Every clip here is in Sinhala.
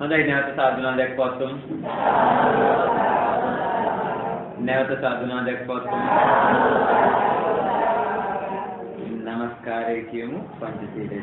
හොඳයි නැවත සාදුනාදයක් පවත්වමු. නැවත සාදුනාදයක් පවත්වමු. නමස්කාරය කියමු පංචශීලයේ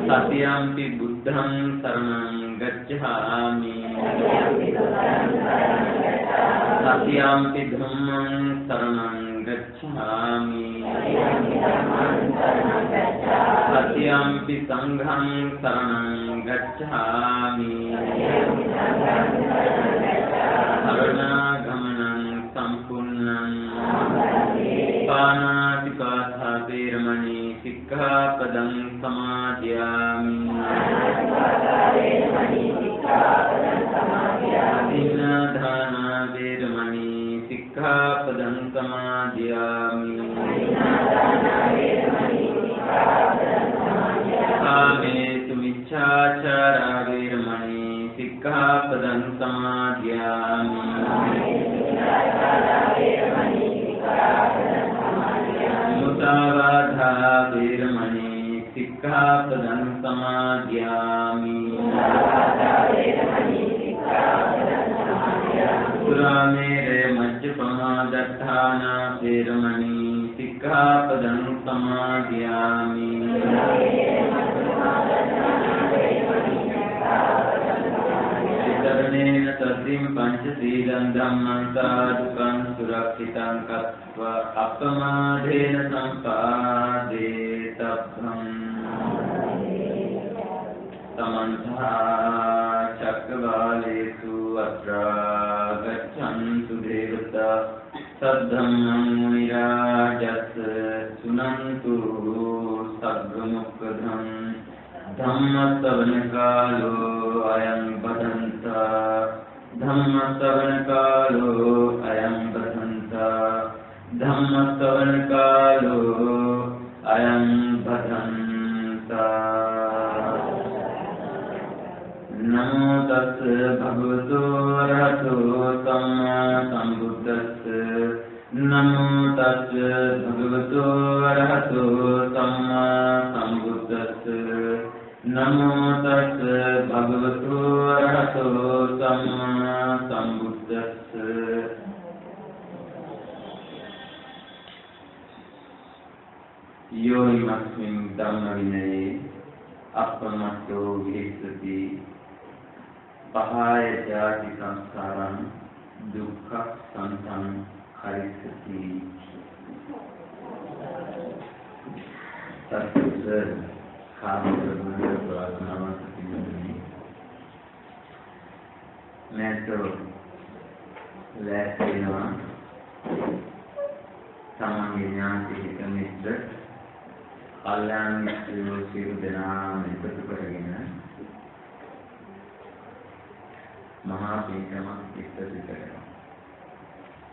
Satyampi buddham saranam gacchami. Satyampi dhammam saranam gacchami. Satyampi sangham saranam gacchami. Saranaagamanam sampunnam. Panatikatha veramani sikkhapadam samadhyami. Adinadhana veramani sikkhapadam samadhyami. Kametu miccācara veramani sikkhapadam samadhyami. Mutavādhā veramani sikkhapadam samadhyami. Suramere majjapamadatthāna veramani sikkhapadam samadhyami. Saranena tassim panchasīlam dhammam sadhukam surakshitam katva appamadena sampāde tabbam. Samantha cakkavālesu atra gaccantu devata saddhammam munirājassa sunantu saggamukkadam. Dhammasavana-kālo ayam badhanta. Dhammasavana-kālo ayam badhanta. Dhammasavana-kālo ayam badhanta. Namo tassa bhagavato arahato samma sambuddhassa. Namo tassa bhagavato arahato samma sambuddhassa. Namo tassa bhagavato arahato samma sambuddhassa. Yoimasmin dhamma vinaye appamatto vihissati pahaya jati samsaram dukkha santam harissati. Sattva කාමවර්ධන ප්‍රාර්ථනාවක් තිබෙනවා. මේතෝ ලැස්තිනවා. සමාගයේ ඥාති හිත මිත්‍ර කල්යාණ මිත්‍රයෝ සියලු දෙනාම එකතු කරගෙන මහා පින්කමක් ඉස්සරට කරනවා.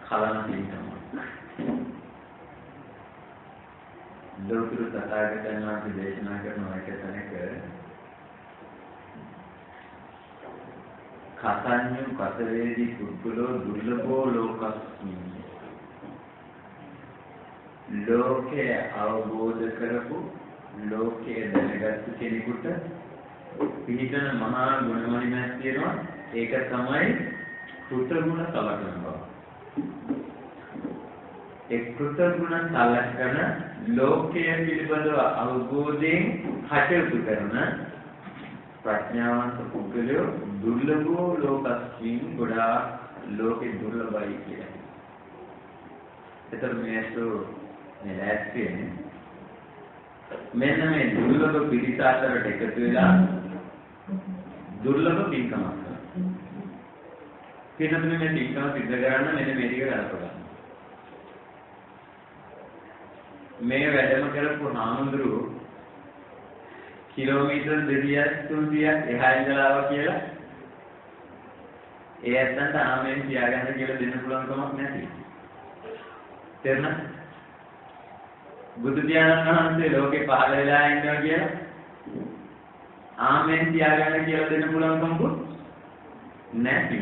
කලන පින්කමක්. ලෝතුරු තථාගතයන් වහන්සේ දේශනා කරන එක තැනක කතඤ්ඤු කතරේදි පුද්ගලෝ දුර්ලභෝ ලෝකස්මි. ලෝකයේ අවබෝධ කරපු ලෝකයේ දැනගත්තු කෙනෙකුට පිළිගන මහා ගුණමහිමයක් තියෙනවා. ඒක තමයි කෘතගුණ සලකන බව. ඒ කෘතගුණ සලකන ලෝකයේ පිළිබඳව අවබෝධයෙන් කටයුතු කරන ප්‍රඥාවන්ත පුද්ගලයෝ දුර්ලභෝ ලෝකස්මින් ගොඩාක් ලෝකේ දුර්ලභයි කියලා. ඒතර මේසු මේ ඇස්තිනේ මෙන්න මේ දුර්ලභ පිරිස අතරට එකතු වෙලා දුර්ලභ පින්කමක් කරනවා. පින්නතුනේ මේ පින්කම සිද්ධ කරන්න මෙන්න මේ ටික ගලපගන්න. මේ වැඩම කරපු හාමුදුරුවෝ කිලෝමීටර් 200 300ක් එහා ඉඳලා ආවා කියලා ඒ ඇත්තන්ට ආමෙන් තියාගන්න කියලා දෙන්න පුළුවන් කමක් නැති. තේරුණාද? බුදු පියාණන් වහන්සේ ලෝකේ පහළ වෙලා ඉන්නවා කියලා ආමෙන් තියාගන්න කියලා දෙන්න පුළුවන් කමකුත් නැති.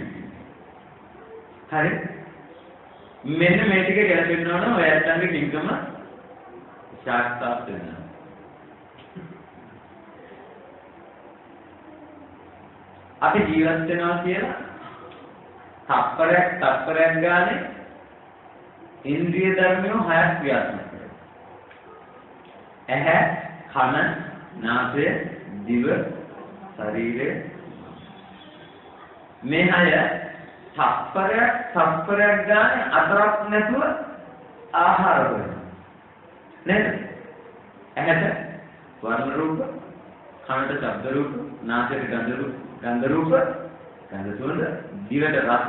හරි? මෙන්න මේ ටික ගැලපෙන්න ඕන ඔය ඇත්තන්ගේ කිංකම සාක්ෂාත් වෙනවා. අපි ජීවත් වෙනවා කියලා තප්පරයක් ගානේ ඉන්ද්‍රිය ධර්මයෝ 6ක් ක්‍රියාත්මක කරනවා. ඇහැ, කන, නාසය, දිව, ශරීරය. මේ 6 තප්පරයක් ගානේ අතරක් නැතුව ආහාර කරනවා. නේද? ඇහැට වර්ණ රූප, කනට ශබ්ද රූප, නාසයට ගන්ධ රූප, ගන්ධ සුවඳ, දිවට රස,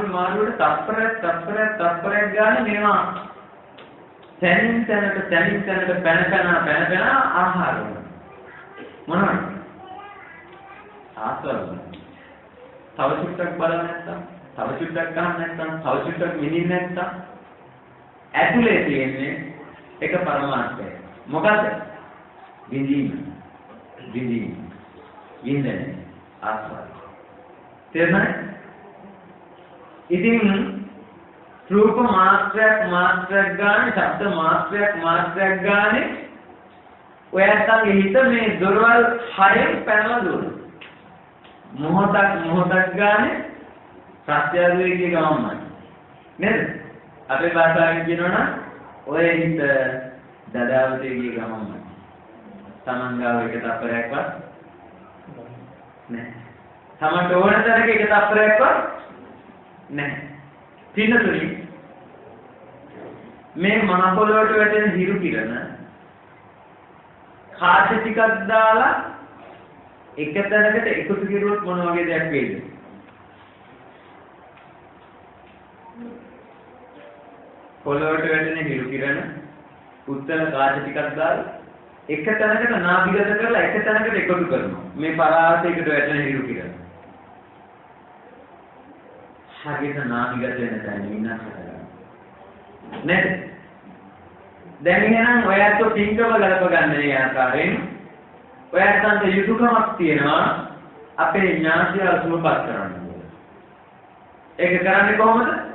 මාරුවට තප්පරයක් ගන්න මේවා තැනින් තැනට පැන ආහාර වෙනවා. මොනවද? ආස්වාද. තව චුට්ටක් බලන්න නැත්තම්, තව චුට්ටක් ගන්න නැත්තම්, තව චුට්ටක් මිනින්න නැත්තම් ඇතුලේ තියෙන්නේ එක පරමාර්ථය. මොකද? විඳීම. විඳින්නේ ආස්වාද. තේරුණාද? ඉතින් රූප මාත්‍රයක් ගන්න, ශබ්ද මාත්‍රයක් ගන්න ඔයයන්ගේ හිත මේ දොරවල් 6න් පැනලා දුවනවා. මොහොතක් ගන්න සත්‍යද්වේගී ගමන්මයි. නේද? අපේ භාෂාවෙන් කියනවනම් ඔය හිත දදාවතේ ගිය ගමන්මයි. තමන්ගාව එක තප්පරයක්වත් නැහැ. තමන්ට ඕන තරක එක තප්පරයක්වත් නැහැ. පින්නතුනි මේ මහ පොළොවට වැටෙන හිරු කිරණ කාච ටිකක් දාලා එක තැනකට එකතු කරුවොත් මොන වගේ දෙයක් වෙයිද? පොළොවට වැටෙන හිරු කිරණ උත්තර කාච ටිකක් දාලා එක තැනකට නාභිගත කරලා එක තැනකට එකතු කරනවා. මේ පරාසයකට වැටෙන හිරු කිරණ. හරියට නාභිගත වෙන තැන විනාශ කරනවා. නේද? දැන් එහෙනම් ඔයත් පින්කම ගලප ගන්න මේ ආකාරයෙන් ඔයත්න්ට යුතුයකමක් තියෙනවා අපේ ඥාතිය සුවපත් කරන්න. ඒක කරන්නේ කොහොමද?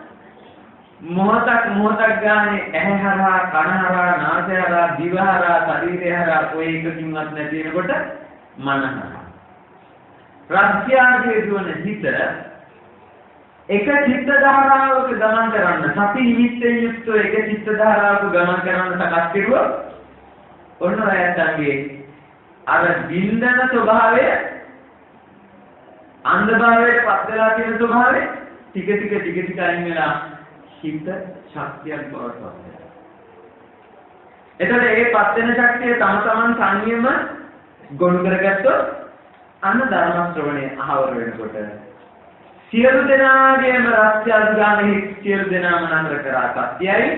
මොහොතක් ගානේ ඇහැ හරහා, කන හරහා, නාසය හරහා, දිව හරහා, ශරීරය හරහා ඔය එකකින්වත් නැති වෙනකොට මන හරහා. ප්‍රත්‍යාගයේ දුවන හිත එක චිත්ත ධාරාවක ගමන් කරන්න, සති නිමිත්තෙන් යුක්තව එක චිත්ත ධාරාවක ගමන් කරන්න සකස් කෙරුවොත් ඔන්න ඔයයන්ගේ අර බින්දන ස්වභාවය අන්ධභාවයට පත් වෙලා තියෙන ස්වභාවය ටික ටික අයින් වෙලා හිත ශක්තියක් බවට පත් වෙනවා. එතකොට ඒ පත් වෙන ශක්තිය තම තමන් සංයම ගොනු කරගත්තොත් අන්න ධර්ම ශ්‍රවණය අහවර වෙනකොට සියලු දෙනාගේම රාජ්‍ය අධිගාමී සියලු දෙනාම නතර කරා සත්‍යයි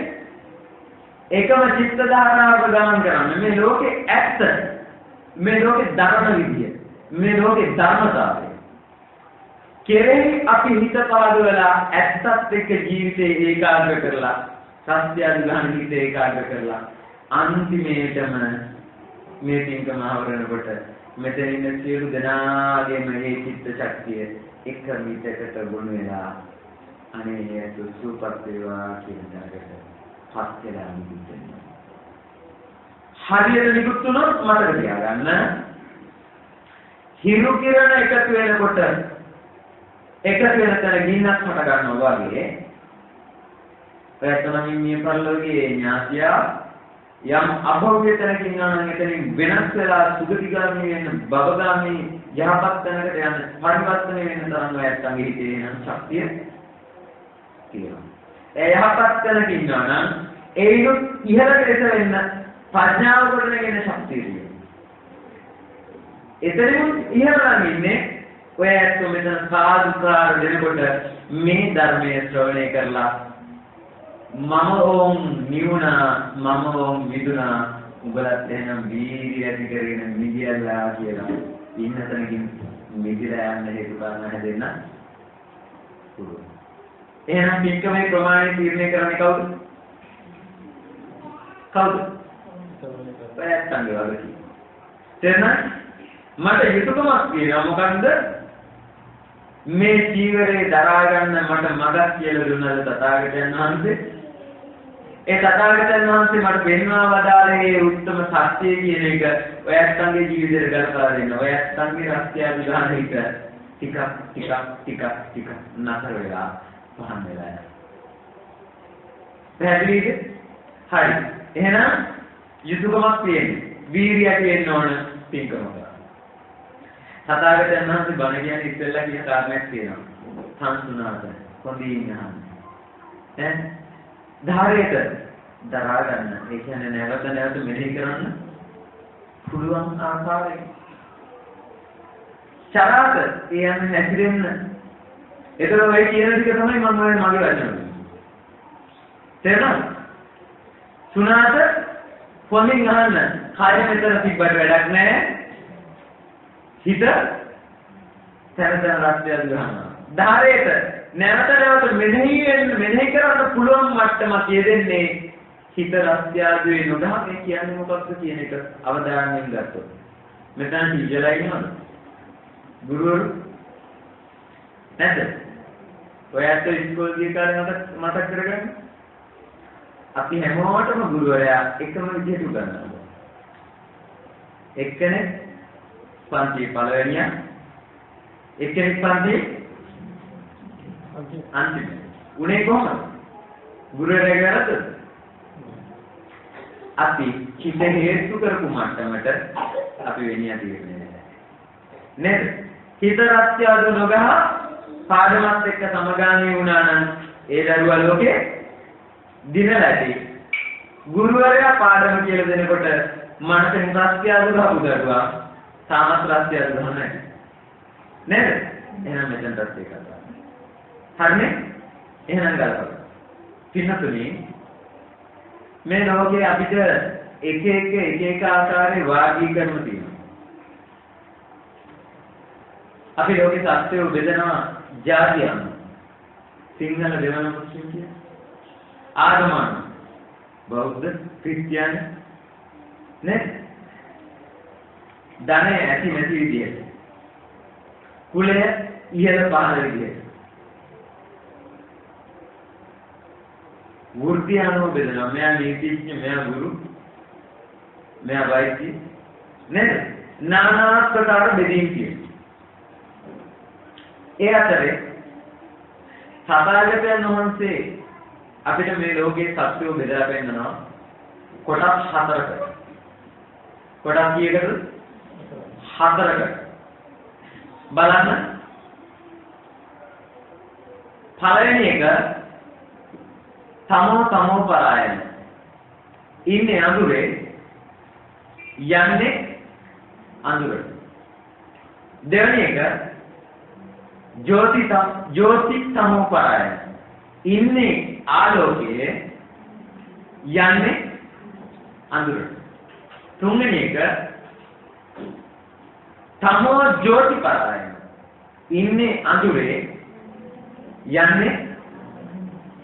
එකම චිත්ත ධාරාවක ගමන් කරන්න. මේ ලෝකේ ඇත්ත, මේ ලෝකේ ධර්ම විදිය, මේ ලෝකේ ධර්මතාවය කෙරෙහි අපි හිත පාදවලා ඇත්තත් එක්ක ජීවිතේ ඒකාග්‍ර කරලා සත්‍ය අධිගාමී හිත ඒකාග්‍ර කරලා අන්තිමේටම මේ පින්කම ආවරණකොට මෙතන ඉන්න සියලු දෙනාගේම මේ චිත්ත ශක්තිය එක මිටකට ගොනු වෙලා අනේ සුසුපත් වේවා කියන දායකට පස් වෙලා නිකුත්නවා. හරියට නිකුත් වුණොත් මතක තියාගන්න හිරු කිරණ එකතු වෙනකොට එකතු වෙන තැන ගින්නක් හට ගන්නවා වගේ ඔයතනමින් මේ පරිලෝකයේ ඥාතිය යම් අභෞවිය තැනකින් ඉන්නවා නම් එතනින් වෙනස් වෙලා සුගතිගාමී වෙන භවගාමී යහපත් තැනකට යන පරිවර්තන වෙන තරම් ඔයත්ගේ හිතේ නම් ශක්තිය තියෙනවා. ඒ යහපත් තැනක ඉන්නවා නම් ඒනොත් ඉහළට එස වෙන්න ප්‍රඥාව කොටගෙන ශක්තිය තියෙනවා. එතනින් ඉහළට ඉන්නේ ඔය ඇත්තෝ මෙතන සාදුකාර දෙනකොට මේ ධර්මයේ ශ්‍රවණය කරලා මම ඕම් නිවුණා මම ඕම් විදුණා උඹලත් එහෙනම් වීර්ය ඇති කරගෙන මිදියලා කියලා ඉන්න තැනකින් මිදිලා යන්න හේතු කාරණා හැදෙන්න පුළුවන්. එහෙනම් පින්කමේ ප්‍රමාණය තීරණය කරන්නේ කවුද? කවුද? ඔයත්ගේ වගේ. තේරෙනවද? මට යුතුයකමක් තියෙනවා මොකන්ද? මේ ජීවරේ දරා ගන්න මට මගක් කියලා දුන්නාද තථාගතයන් වහන්සේ? ඒ තථාගතයන් වහන්සේ මට පෙන්වා වදාළේ උත්තම සත්‍යය කියන එක ඔයත්ගේ ජීවිතේට ගලපලා දෙන්න. ඔයත්ගේ රස්තිය විගාන එක ටිකක් නතර වෙලා පහන් වෙලා යනවා. පැහැදිලිද? හරි. එහෙනම් යුතුයකමක් තියෙන්නේ. වීර්යය තියෙන්න ඕන පින්කම. තථාගතයන් වහන්සේ බණ කියන්නේ ඉස්සෙල්ලා කියන කාරණයක් තියෙනවා. සංසුනාත හොඳින් අහන්න. ධාරයට දරා ගන්න. ඒ කියන්නේ නැවත මෙහෙය කරන්න පුළුවන් ආකාරයෙන්. චරාත කියන්නේ හැසිරෙන්න. ඒතර ඔය කියන ටික තමයි මම ඔය මගේ වචන. තේරුණාද? සුනාත හොඳින් අහන්න. කාය මෙතන තිබ්බට වැඩක් නැහැ. හිත තැන රාත්‍රියක් ගන්නවා. ධාරයට නැවත මෙනෙහි කරන්න පුළුවන් මට්ටමක් යෙදෙන්නේ හිත රාත්‍යාදුවේ නොදා මේ කියන්නේ මොකක්ද කියන එක අවධානයෙන් ගත්තොත්. මෙතන ඉජලා ඉන්නවද? ගුරුවරු නැද්ද? ඔයත් ඉස්කෝලේ ගිය කාලේ මතක් කරගන්න. අපි හැමෝටම ගුරුවරයා එකම විදිහට උගන්වනවා. එක්කෙනෙක් පන්ති පළවෙනියා එක්කෙනෙක් පන්ති අන්තිම. උනේ කොහොමද? ගුරුවරයා කරද්ද? අපි හිත හේතු කරපු මට්ටමට අපි වෙන්නේ නැහැ. නේද? හිත රත්යාද නොගහ පාඩමත් එක්ක සමගාමී වුණා නම් ඒ දරුවා ලෝකේ දිනලාදී ගුරුවරයා පාඩම කියලා දෙනකොට මනසෙන් රත්යාද ගහපු දරුවා තාමත් රත්යාද ගහන්නේ නැහැ. නේද? එහෙනම් මෙතනටත් ඒක කරා. හරිනේ? එහෙනම් ගලපන්න. පින්නතුනි මේ ලෝකයේ අපිට එක ආකාරයේ වාගීකරණ තියෙනවා. අපි ලෝකේ සත්‍යය බෙදනවා ජාතියන්. සිංහල දෙවන මුස්ලිම් කියන ආගමන බෞද්ධ ක්‍රිස්තියානි නේ ධනෙ ඇති නැති විදියට කුලය ඉහළ පහළ විදියට වෘත්ති අනුව බෙදනවා. මෙයා නීතිඥ, මෙයා ගුරු, මෙයා වෛද්‍ය නේද? নানা ප්‍රකාර බෙදීම් තියෙනවා. ඒ අතරේ තථාගතයන් වහන්සේ අපිට මේ ලෝකයේ සත්‍යය බෙදලා පෙන්නනවා කොටස් හතරකට. කොටස් කීයකද? හතරකට. බලන්න. පළවෙනි එක තමෝ පරායන. ඉන්නේ අඳුරේ යන්නේ අඳුරට. දෙවෙනි එක ජෝති තමෝ පරායන. ඉන්නේ ආලෝකයේ යන්නේ අඳුරට. තුන්වෙනි එක තමෝ ජෝති පරායන. ඉන්නේ අඳුරේ යන්නේ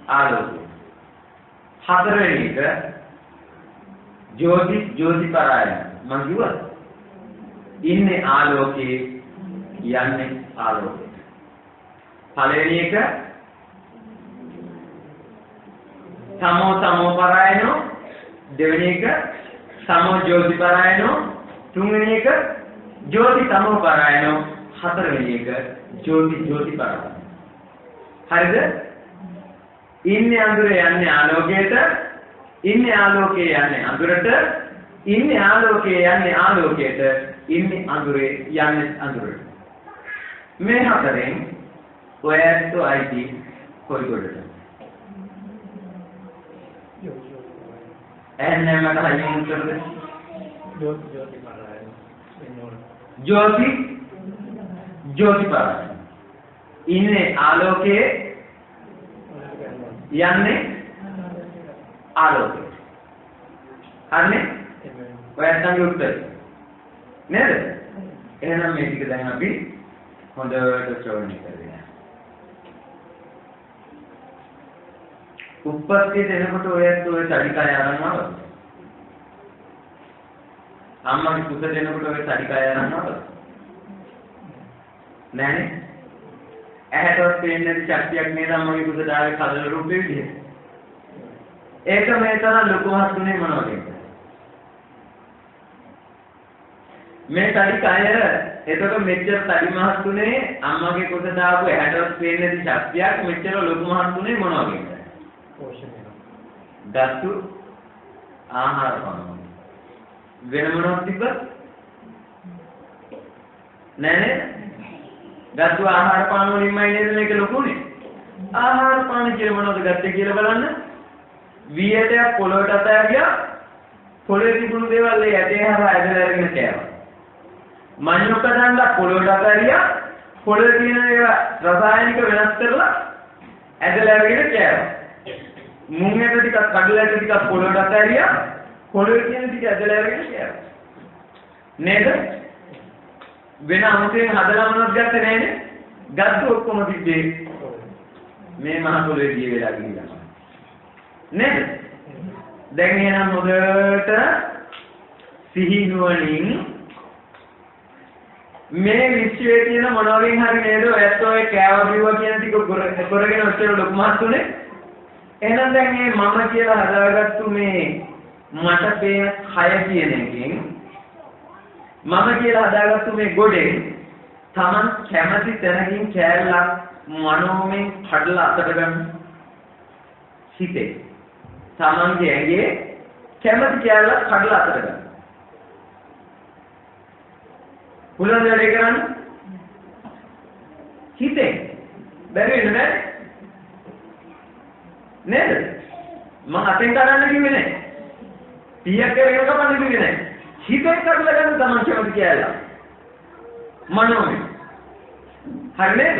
ආලෝකය. හතරවෙනි එක ජෝති පරායන. මම කිව්වා ඉන්නේ ආලෝකයේ යන්නේ ආලෝකය. පළවෙනි එක තමෝ පරායනෝ, දෙවෙනි එක තමෝ ජෝති පරායනෝ, තුන්වෙනි එක ජෝති තමෝ පරායනෝ, හතරවෙනි එක ජෝති පරායනෝ. හරිද? ඉන්නේ අඳුරේ යන්නේ ආලෝකයට, ඉන්නේ ආලෝකයේ යන්නේ අඳුරට. ඉන්නේ ආලෝකයේ යන්නේ ආලෝකයට. ඉන්නේ අඳුරේ යන්නේ අඳුරට. මේ හතරෙන් ඔයත් අයිති කොයි කොටද? එන්නේ මට හයියෙන් උත්තර දෙන්න. ज्योति पारायण इन्हें आलोके यानी आलोके हरने वैसा भी उत्तर नहीं है ना मेरी के दाहिना भी होंडा तो चौड़ नहीं कर रहा ऊपर के देने को तो साड़ी का यार ना अम्मा की पुत्र देने को तो साड़ी का यार ना नहीं ऐसा पेन शक्ति अग्नि अम्मा की पुत्र डाले खादर रूप भी है एक में तरह लोगों हाथ सुने मनोगे मैं साड़ी का यार ये तो मेचर साड़ी में हाथ सुने अम्मा के पुत्र डाल को ऐसा पेन शक्ति अग्नि मेचर लोगों हाथ सुने मनोगे धातु आहार पानो वेनमनो तिब्बत नहीं धातु आहार पानो रिमाइंडर में के लोगों ने आहार पानी के मनो तो गत्ते के බලන්න වියට පොළොවට අතෑරියා පොළොවේ තිබුණු දේවල් ඒ ඇටේ හරහා ඇදලා අරගෙන කෑවා මඤ්ඤොක්ක දාන්න පොළොවට අතෑරියා පොළොවේ තියෙන ඒවා රසායනික වෙනස් කරලා ඇදලා අරගෙන කෑවා මුංගෙට ටිකක් කඩලා ටිකක් පොළොවට අතෑරියා පොළොවේ තියෙන ටික ඇදලා අරගෙන කෑවා නේද වෙන අමුතෙන් හදලා මොනවද ගත්තේ නෑනේ ගත්ත ඔක්කොම තිබ්බේ මේ මහ පොළොවේ දිය වෙලා ගිහිල්ලා නේද දැන් එහෙනම් මොකට සිහි නුවණින් මේ විශ්වයේ තියෙන මොනවලින් හරි නේද ඔයත් ඔය කෑව බිව්වා කියන ටික කරගෙන ඔච්චර ලොකු මහත්තුනේ එහෙනම් දැන් මේ මම කියලා හදාගත්තු මේ මට පේන කය කියන එකෙන් මම කියලා හදාගත්තු මේ ගොඩෙන් Taman කැමති තැනකින් කෑල්ලක් මනෝමයෙන් කඩලා අතට ගන්න හිතේ Tamanගේ ඇඟේ කැමති කෑල්ලක් කඩලා අතට ගන්න පුළුවන් වැඩේ කරන්න හිතේ බැරි වෙන්නේ නේද මම අතෙන් කරන්න කිව්වේ නෑ පියක් කරගෙන කපන්න කිව්වේ නෑ හිතෙන් කරලා ගන්න Taman කැමති කෑල්ලක් මනෝමය හරි නේද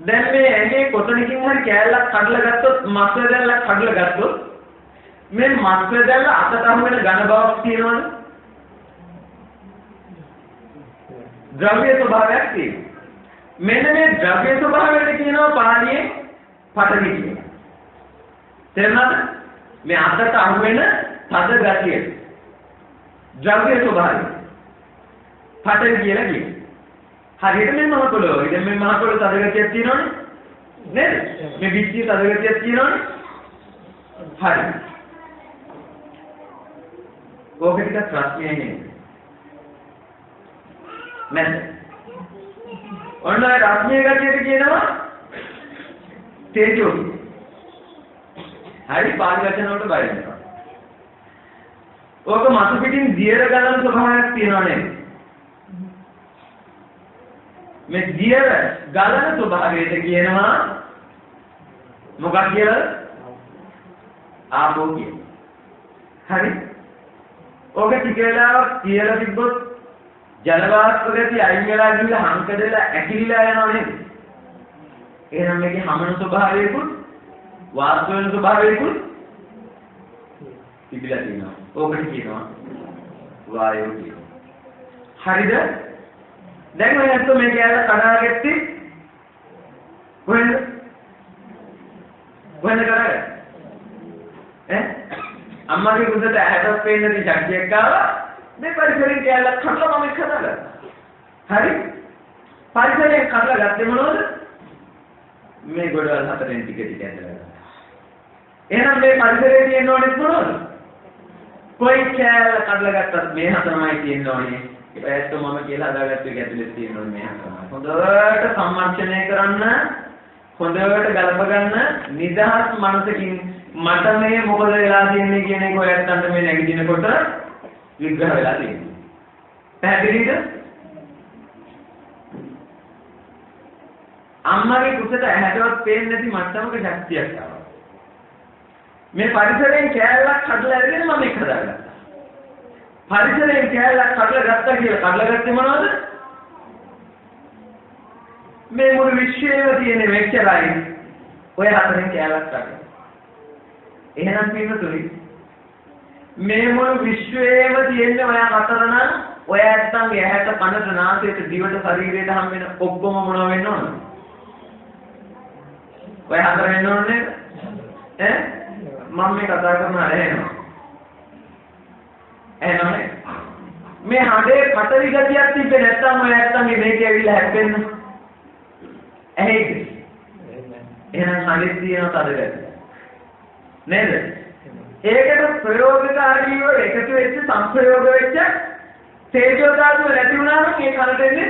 දැන් මේ ඇඟේ කොතනකින් හරි කෑල්ලක් කඩලා ගත්තොත් මස් වැදල්ලක් කඩලා ගත්තොත් මේ මස් වැදල්ල අතට අහු වෙන ඝන බවක් තියෙනවනේ ද්‍රව්‍ය ස්වභාවයක් තියෙනවා මෙන්න මේ ද්‍රව්‍ය ස්වභාවයට කියනවා පාළියේ පඨවි කියලා තේරුණාද මේ අතට අහු වෙන තද ගතිය ද්‍රව්‍ය ස්වභාවය පඨවි කියලා කියනවා හරියට මේ මහ පොළොව. ඉතින් මේ මහ පොළොව තද ගතියක් තියෙනවනේ. නේද? මේ විශ්වය තද ගතියක් තියෙනවනේ. හරි. ඕක ටිකක් ප්‍රශ්නයක් නේ. නේද? ඔන්න ඒ රශ්මිය ගතියට කියනවා තේජෝ. හරි පාළි වචන වලට බය වෙනවා. ඕක මතු පිටින් දියර ගලන ස්වභාවයක් තියෙනව නේද? මේ දියර ගලන ස්වභාවයට කියනවා මොකක්ද කියලා? ආපෝ කියන. හරි. ඕක ටික වෙලාවක් කියලා තිබ්බොත් ජල වාෂ්ප ගතිය අයින් වෙලා ගිහලා හංකඩලා ඇකිලිලා යනවා නේද? එහෙනම් මේකේ හමන ස්වභාවයකුත් වාෂ්ප වෙන ස්වභාවයකුත් තිබිලා තියෙනවා. ඕකට කියනවා වායෝ කියලා. හරිද? දැන් ඔය ඇත්ත මේ කැලේ කඩාගත්තේ කොහෙන්ද? කොහෙන්ද කරන්නේ? අම්මාගේ කුසට ඇහැට පේන්න තියෙන ශක්තියක් ආවා. මේ පරිසරයෙන් කැලේ කඩලා මම කඩලා. හරි? පරිසරයෙන් කඩලා ගත්තේ මොනවද? මේ ගොඩවල් හතරෙන් ටික ටික ඇදලා. එහෙනම් මේ පරිසරයේ තියෙන ඕනෙත් මොනවද? කොයි කැලේ කඩලා ගත්තත් මේ හතරමයි තියෙන්න ඕනේ. ඒත් මම කියලා හදාගත්ත එක ඇතුලේ තියෙනවා මේ තමයි. හොඳට සම්මර්ෂණය කරන්න, හොඳට ගලප ගන්න, නිදහස් මනසකින් මට මේ මොකද වෙලා තියෙන්නේ කියන එක ඔයයන්ට මේ නැගිටිනකොට විග්‍රහ වෙලා තියෙනවා. පැහැදිලිද? අම්මගේ කුසට ඇහැටවත් පේන්නේ නැති මට්ටමක ශක්තියක් ආවා. මේ පරිසරයෙන් කෑල්ලක් කඩලා අරගෙන මම එක හදාගත්තා. පරිසරයෙන් කෑල්ලක් කඩලා ගත්තා කියලා කඩලා ගත්තේ මොනවද? මේ මුළු විශ්වයේම තියෙන මෙච්චරයි. ඔය හතරෙන් කෑල්ලක් කඩලා. එහෙනම් පින්නතුනි මේ මුළු විශ්වයේම තියෙන ඔය හතර නම් ඔය ඇත්තන්ගේ ඇහැට කනට නාසයට දිවට ශරීරයට හම් වෙන ඔක්කොම මොනව වෙන්න ඕනද? ඔය හතර වෙන්න ඕනේ ඈ මම මේ කතා කරන ඇහෙනවා. එහෙනම් මේ හදේ පතරි ගතියක් තිබ්බේ නැත්නම් ඔය ඇත්තන්ගේ මේක ඇවිල්ලා හැප්පෙන්න ඇහෙයිද? එහෙනම් හදේ තියෙන තද ගතිය නේද? ඒකට ප්‍රයෝගකාරීව එකතු වෙච්ච සංප්‍රයෝග වෙච්ච තේජෝ ධාතුව නැති වුණාම මේ කනට එන්නේ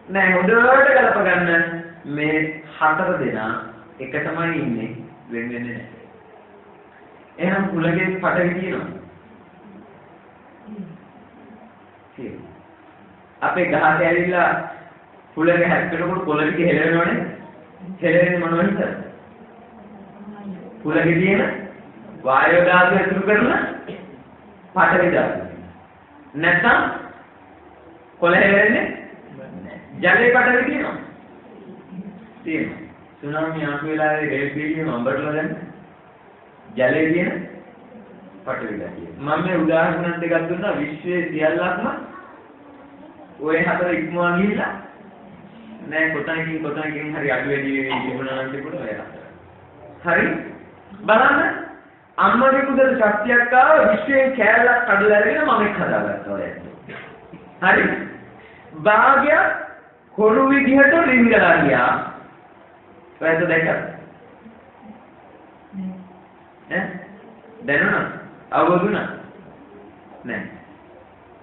නෑ. හොඳට ගලප ගන්න මේ හතර දෙනා එක තමයි ඉන්නේ වෙන වෙන්නේ නැහැ. එහෙනම් කුලගේ පටවි තියෙනවා. අපේ ගහට ඇවිල්ලා කුලගේ හැප්පෙනකොට කොළවික හෙලවෙනවනේ. හෙලවෙන්නේ මොනවද? කුලගේ තියෙන වායෝ ධාතුව ඇතුළු කරන පටවි ධාතුව. නැත්නම් කොළ හෙලවෙන්නේ ජලයේ පටවි තියෙනවා. තියෙනවා. සුනාමි ආපු වෙලාවේ රේල් පිළිම අඹරලා දැන් ජලයේ තියෙන පටවි ධාතුව. මම මේ උදාහරණ දෙකක් දුන්නා විශ්වයේ සියල්ලක්ම ওই හතර ඉක්මවා ගිහිල්ලා නෑ කොතනකින් හරි අඩු වැඩි වෙවි තිබුණා නම් තිබුණා ඔය හතර. හරි? බලන්න අම්මගේ කුසල ශක්තියක් ආව විශ්වයෙන් කෑල්ලක් කඩලා අරගෙන මම එක් හදාගත්තා ඔය ඇත්ත. හරි? භාග්‍ය කොරු විදිහට රිංගලා ගියා. ඔයද දැක්කද? ඈ? දැනුණා? අවබෝධුණා? නෑ.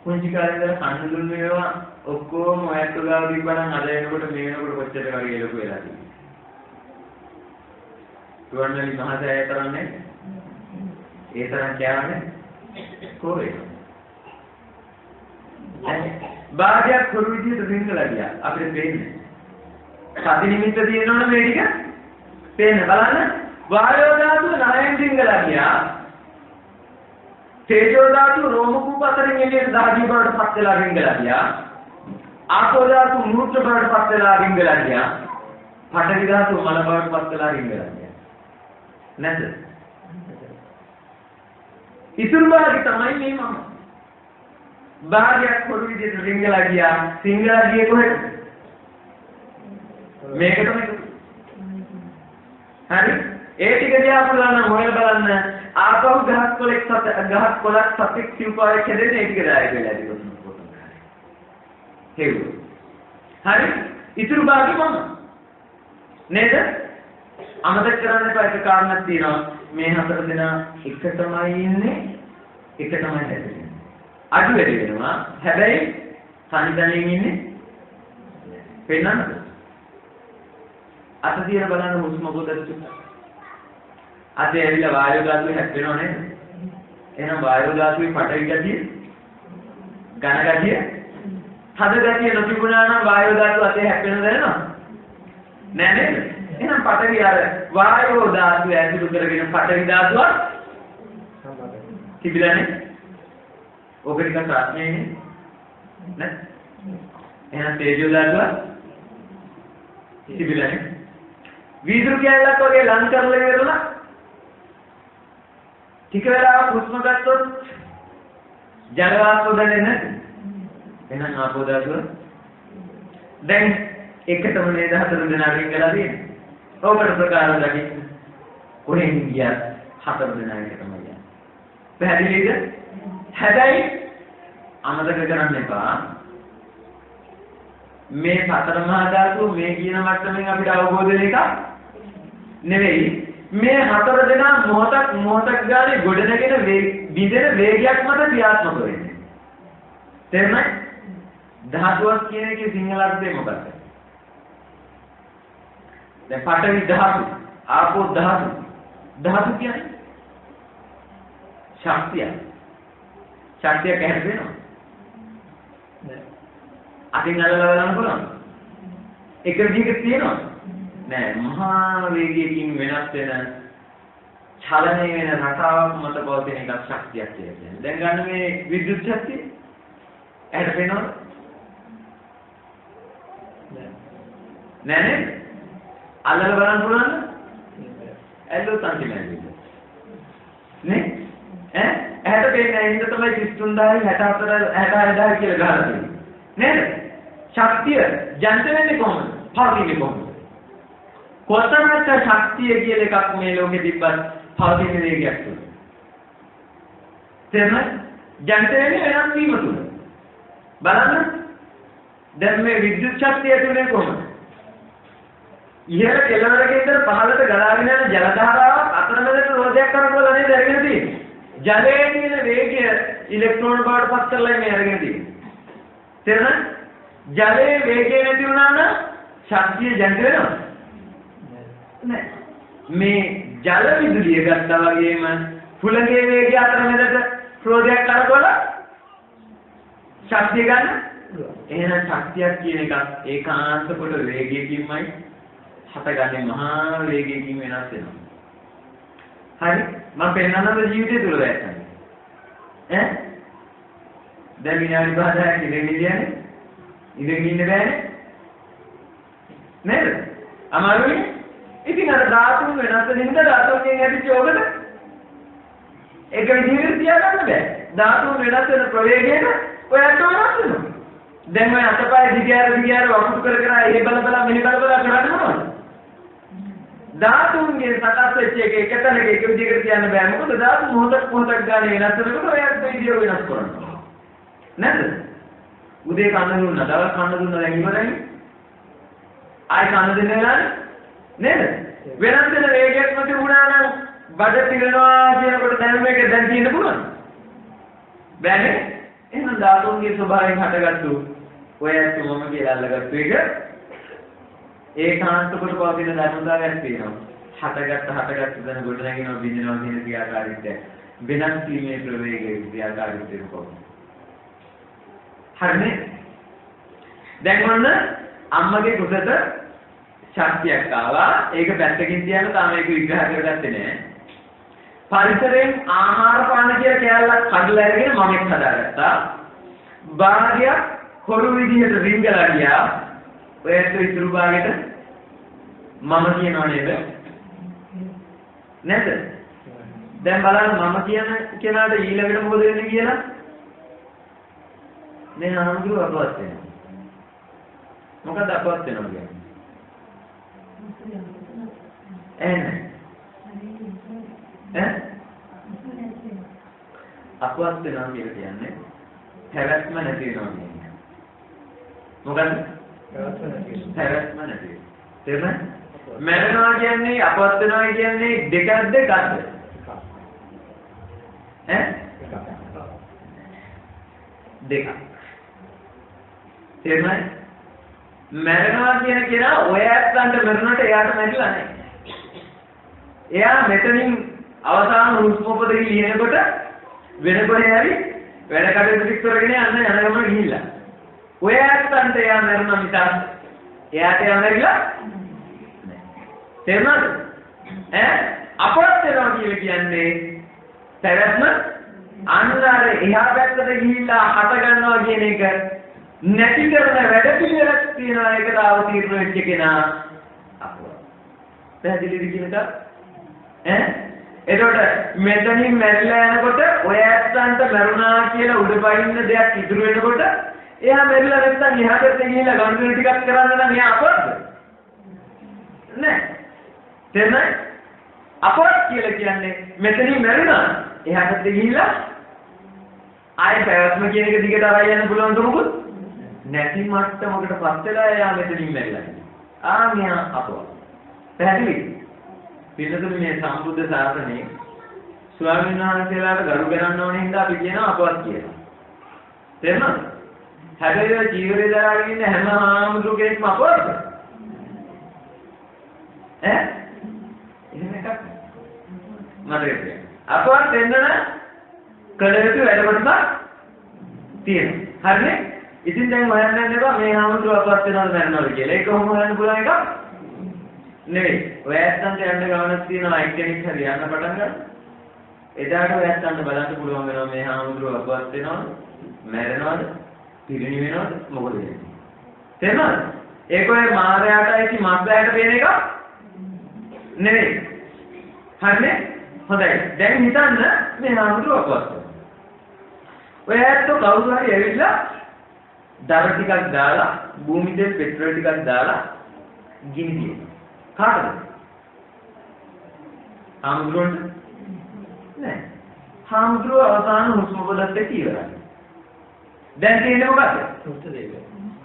පුංචි කාලේ ඉඳලා කන්න දුන්නේ ඒවා ඔක්කොම ඔයත් ගාව තිබ්බනම් අද එනකොට මේ වෙනකොට කොච්චර වගේ ලොකු වෙලා තියෙන්නේ. තුවන්වැලි මහසෑය තරන්නේ ඒ තරම් කියන්නේ කොහේ? භාගයක් කරු විදිහට රිංගලා ගියා. අපිට පේන්නේ. සති නිමිත්ත තියෙනවනේ මේ ටික. පේන්නේ බලන්න. වායෝ ධාතුව නයන් රිංගලා ගියා. තේජෝ ධාතුව රෝම කූප අතරින් එළියට දහඩිය බවට පත් වෙලා රිංගලා ගියා. ආපෝ ධාතුව මූත්‍ර බවට පත් වෙලා රිංගලා ගියා. පඨවි ධාතුව මල බවට පත් වෙලා රිංගලා ගියා. නැද්ද? ඉතුරු භාගය තමයි මේ මම. භාගයක් පොඩි විදිහට රිංගලා ගියා. සිංගලා ගියේ කොහෙද? මේක තමයි. හරි? ඒ ටික දිහා බලන්න හොයලා බලන්න ආපහු ගහක් කොලක් සතෙක් සිව්පාරේ කැදෙන්නේ ඒ ටික දායක වෙලා තිබුණා. හේව. හරි? ඉතුරු භාගය මම. නේද? අමතක කරන්න එපා එක කාරණයක් තියෙනවා. මේ හතර දෙනා එක තමයි ඉන්නේ එක තමයි හැදෙන්නේ. අඩු වැඩි වෙනවා. හැබැයි සංවිධානයෙන් ඉන්නේ පෙන්නන්නද? අත තියලා බලන්න හුස්ම පොදට චුට්ටක්. අතේ ඇවිල්ලා වායු ධාතුවේ හැප්පෙනව නේද? එහෙනම් වායු ධාතුවේ පටවි ගතිය, ඝන ගතිය, හද ගතිය නොතිබුණා නම් වායු ධාතුව අතේ හැප්පෙනව දැනෙනවද? නෑ නේද? එහෙනම් පටවි අර වායු ධාතුව ඇතුළු කරගෙන පටවි ධාතුව තිබිලානේ. ඕක ටිකක් ප්‍රශ්නයනේ. නේද? එහෙනම් තේජෝ ධාතුව තිබිලානේ. වීදුරු කැලලක් වගේ ලං කරලා ඉවරලා ටික වෙලාවක් හුස්ම ගත්තොත් ජල වාෂ්ප දැනෙන්නේ නැද්ද? එහෙනම් ආපෝ ධාතුව දැන් එකටම නේද හතර දෙනා රිංගලා තියෙන්නේ. ඕකට ප්‍රකාර දකින්න කොහෙන් ගියත් හතර දෙනා එකටම යනවා. පැහැදිලිද? හැබැයි අමතක කරන්න එපා මේ සතර මහා ධාතුව මේ කියන මට්ටමින් අපිට අවබෝධ වෙන එක නෙවෙයි. මේ හතර දෙනා මොහොතක් ගානේ ගොඩනගෙන විදෙන වේගයක් මත ක්‍රියාත්මක වෙන්නේ. තේරුණාද? ධාතුවක් කියන එකේ සිංහල අර්ථය මොකක්ද? දැන් පඨවි ධාතු, ආපෝ ධාතු, ධාතු කියන්නේ ශක්තිය. ශක්තිය කැහැට වෙනවා. නෑ. අතින් අල්ලලා බලන්න පුළුවන්. එක විදිහක තියෙනවා. නෑ මහා වේගයකින් වෙනස් වෙන චලනය වෙන රටාවක් මත පවතින එකක් ශක්තියක් කියලා කියන්නේ. දැන් ගන්න මේ විද්‍යුත් ශක්තිය ඇහැට පේනවද? නෑ නේද? අල්ලලා බලන්න පුළුවන්ද? ඇල්ලුවත් අන්තිමයි. නේ? ඇහැට පේන්නේ නැහැ. ඉන්න තමයි 33000 64 66000 කියලා ගහලා තියෙන්නේ. නේද? ශක්තිය ජනිත වෙන්නේ කොහොමද? පවතින්නේ කොහොමද? කොතරම්ක ශක්තිය කියලා එකක් මේ ලෝකෙ තිබ්බත් පවතින වේගයක් තුල. තේරුණාද? ජනිත වෙන්නේ වෙනස් වීම තුල. බලන්න. දැන් මේ විද්‍යුත් ශක්තිය තුනේ කොහොමද? ඉහළ කෙළවරක ඉඳන් පහළට ගලාගෙන යන ජල ධාරාවක් අතරමැදට රෝධයක් කරකවලා නේද අරගෙන තියෙන්නේ. ජලයේ තියෙන වේගය ඉලෙක්ට්‍රෝන බවට පත් කරලා මේ අරගෙන තියෙන්නේ. තේරුණාද? ජලයේ වේගය නැති වුණා නම් ශක්තිය ජනිත වෙනවද? නෑ. මේ ජල විදුලිය ගත්තා වගේම හුළඟේ වේගය අතරමැදට රෝධයක් කරකවලා ශක්තිය ගන්න. එහෙනම් ශක්තියක් කියන එක ඒකාන්ත කොට වේගයකින්මයි හටගන්නේ මහා වේගයකින් වෙනස් වෙනවා. හරි? මම පෙන්නනද ජීවිතය තුල දැක්කම. දැන් විනාඩි 5ක් ඉඳගෙන ඉන්නේ. ඉඳගෙන ඉන්න බෑනේ. නේද? අමාරුයි. ඉතින් අර ධාතුන් වෙනස් වෙන හින්දා ධාතුන්ගෙන් ඇතිච්ච ඕකට ඒක විදිහට තියාගන්න බෑ. ධාතුන් වෙනස් වෙන ප්‍රවේගයට ඔයත් වෙනස් වෙනවා. දැන් ඔය අතපය දිගෑර වකුත් කර කර එහෙ බල මෙහෙ බල කරන්නේ මොනවද? ධාතුන්ගේ සකස් වෙච්ච එක එකතැනක එක විදිහකට කියන්න බෑ. මොකද ධාතු මොහොතක් ගානේ වෙනස් වෙනකොට ඔයත් විදිය වෙනස් කරනවා. නේද? උදේ කන්න දුන්නා, දවල් කන්න දුන්නා දැන් ඉවරයි. ආයි කන්න දෙන්නේ නැහැ. නේද? වෙනස් වෙන වේගයක් නැති වුණා නම් බඩ පිරෙනවා කියනකොට දැන් මේක දැන් තියෙන්න පුළුවන්. බෑනේ. එහෙනම් ධාතුන්ගේ ස්වභාවයෙන් හටගත්තු ඔයත් මොම කියලා අල්ලගත්තු එක ඒකාන්ත කොට පවතින ධර්මතාවයක් තියෙනවා. හටගත්ත දැන ගොඩ නැගෙනවා බින්දනවා කියන ක්‍රියාකාරීත්වය වෙනස් වීමේ ප්‍රවේගයේ ක්‍රියාකාරීත්වය කොහොමද? හරිනේ. දැන් ඔන්න අම්මගේ කුසට ශක්තියක් ආවා. ඒක පැත්තකින් තියන්න තාම ඒක විග්‍රහ කරගත්තේ නෑ. පරිසරයෙන් ආහාර පාන කියලා කෑල්ලක් කඩලා අරගෙන මමෙක් හදාගත්තා. භාගයක් කොරු විදිහට රිංගලා ගියා. ඔයත් ඉතුරු භාගෙට මම කියනවා නේද? නේද? දැන් බලන්න මම කියන කෙනාට ඊළඟට මොකද වෙන්නේ කියලා. මේ ආන්දුව අපවත් වෙනවා. මොකද අපවත් වෙනවා කියන්නේ? අපවත් වෙනවා කියලා කියන්නේ පැවැත්ම නැති වෙනවා කියන්නේ. මොකද? පැවැත්ම නැති වෙනවා. තේරුණාද? මැරෙනවා කියන්නේ අපවත් වෙනවා කියන්නේ දෙකක්ද එකක්ද? දෙකක්. තේරුණාද? මැරෙනවා කියන කෙනා ඔය ඇත්තන්ට මැරුණාට එයාට මැරිලා නැහැ. එයා මෙතනින් අවසාන හුස්ම පොතේ ලියනකොට වෙන කොහේ හරි වැඩ කටයුතු ටික කරගෙන යන්න යන ගමන ගිහිල්ලා. ඔය ඇත්තන්ට එයා මැරුණා මිසක් එයාට එයා මැරිලා නැහැ. තේරුණාද? අපවත් වෙනවා කියන්නේ පැවැත්ම අනුසාර එහා පැත්තට ගිහිල්ලා හට ගන්නවා කියන එක නැති කරන වැඩ පිළිවෙලක් තියෙනවා. ඒකට අවතීර්ණ වෙච්ච කෙනා අපවත්. පැහැදිලිද කියන එක? එතකොට මෙතනින් මැරිලා යනකොට ඔය ඇත්තන්ට මරුණා කියලා උඩපයින්න දෙයක් ඉතුරු වෙනකොට එයා මැරිලා නැත්තම් එහා පැත්තේ ගිහිල්ලා ගනුදෙනු ටිකක් කරන්න නම් එයා අපවත්ද? නෑ. තේරුණාද? අපවත් කියලා කියන්නේ මෙතනින් මැරුණා එහා පැත්තේ ගිහිල්ලා ආයෙ පැවැත්ම කියන එක දිගට ආවයි යන්න පුළුවන් දුමුකුත් නැති මට්ටමකටපත් වෙලා එයා මෙතනින් මැරිලා. මෙයා අපවත්. පැහැදිලිද? පිළිතුරු මේ සම්බුද්ධ ශාසනයේ ස්වාමීන් වහන්සේලාට ගරු කරන්න ඕනේ හින්දා අපි කියනවා අපවත් කියලා. තේරුණාද? හැබැයි ජීවිතය දරාගෙන ඉන්න හැම ආමුදුර කෙනෙක්ම අපවත්ද? එහෙම එකක්. මතක තියාගන්න. අපවත් දෙන්නන කළ යුතු වැඩ කොටසක් තියෙනවා. හරිනේ? ඉතින් දැන් හොයන්න යන්න එපා මේ හාමුදුරුවෝ අපවත් වෙනවද මැරෙනවද කියලා. ඒක කොහොම හොයන්න පුළුවන් එකක් නෙවෙයි. ඔය ඇත්තන්ට යන්න ගමනක් තියෙනවා එක්කෙනෙක් හරි යන්න පටන් ගන්න. එදාට ඔය ඇත්තන්ට බලන්න පුළුවන් වෙනවා මේ හාමුදුරුවෝ අපවත් වෙනවද මැරෙනවද පිරිණි වෙනවද මොකද වෙන්නේ. තේරුණාද? ඒක ඔය මායාවටයි මස්බෑට පේන එක නෙවෙයි. හරිනේ? හොඳයි. දැන් හිතන්න මේ හාමුදුරුවෝ අපවත් වෙනවා. ඔය ඇත්තෝ කවුරු හරි ඇවිල්ලා දර ටිකක් දාලා භූමිතේ පෙට්‍රල් ටිකක් දාලා ගිනි දිනවා. කාටද? හාමුදුරුවන්ට නෑ. හාමුදුරුවෝ අවසාන හුස්ම පොදත් එක්ක ඉවරයි. දැන් තියෙන්නේ මොකද්ද?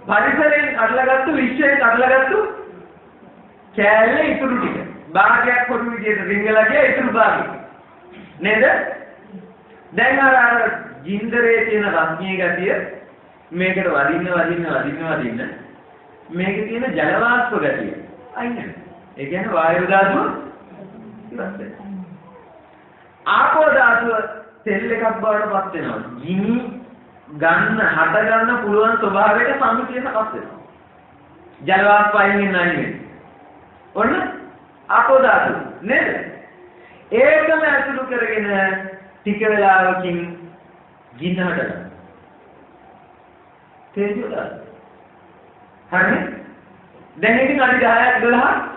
පරිසරයෙන් අල්ලගත්තු විශ්වයෙන් අල්ලගත්තු කෑල්ලේ ඉතුරු ටික. භාගයක් පොඩි විදියට රිංගලා ගියා ඉතුරු භාගය. නේද? දැන් අර ජින්දරේ තියෙන රස්නිය ගතිය මේකට වදින්න මේකේ තියෙන ජල වාෂ්ප ගතිය අයින් වෙනවා. ඒ කියන්නේ වායු ධාතුව ඉවත් වෙනවා. ආපෝ ධාතුව තෙල් එකක් බවට පත් වෙනවා. ගිනි හට ගන්න පුළුවන් ස්වභාවයට සම්පූර්ණ සකස් වෙනවා. ජල වාෂ්ප අයින් වෙනවා. ඔන්න ආපෝ ධාතුව නේද? ඒකම ඇතුළු කරගෙන ටික වෙලාවකින් ගින්න හටගන්නවා. තේජෝ ධාතුව. හරිනේ? දැන් ඉතින් අඩි 10ක් 12ක්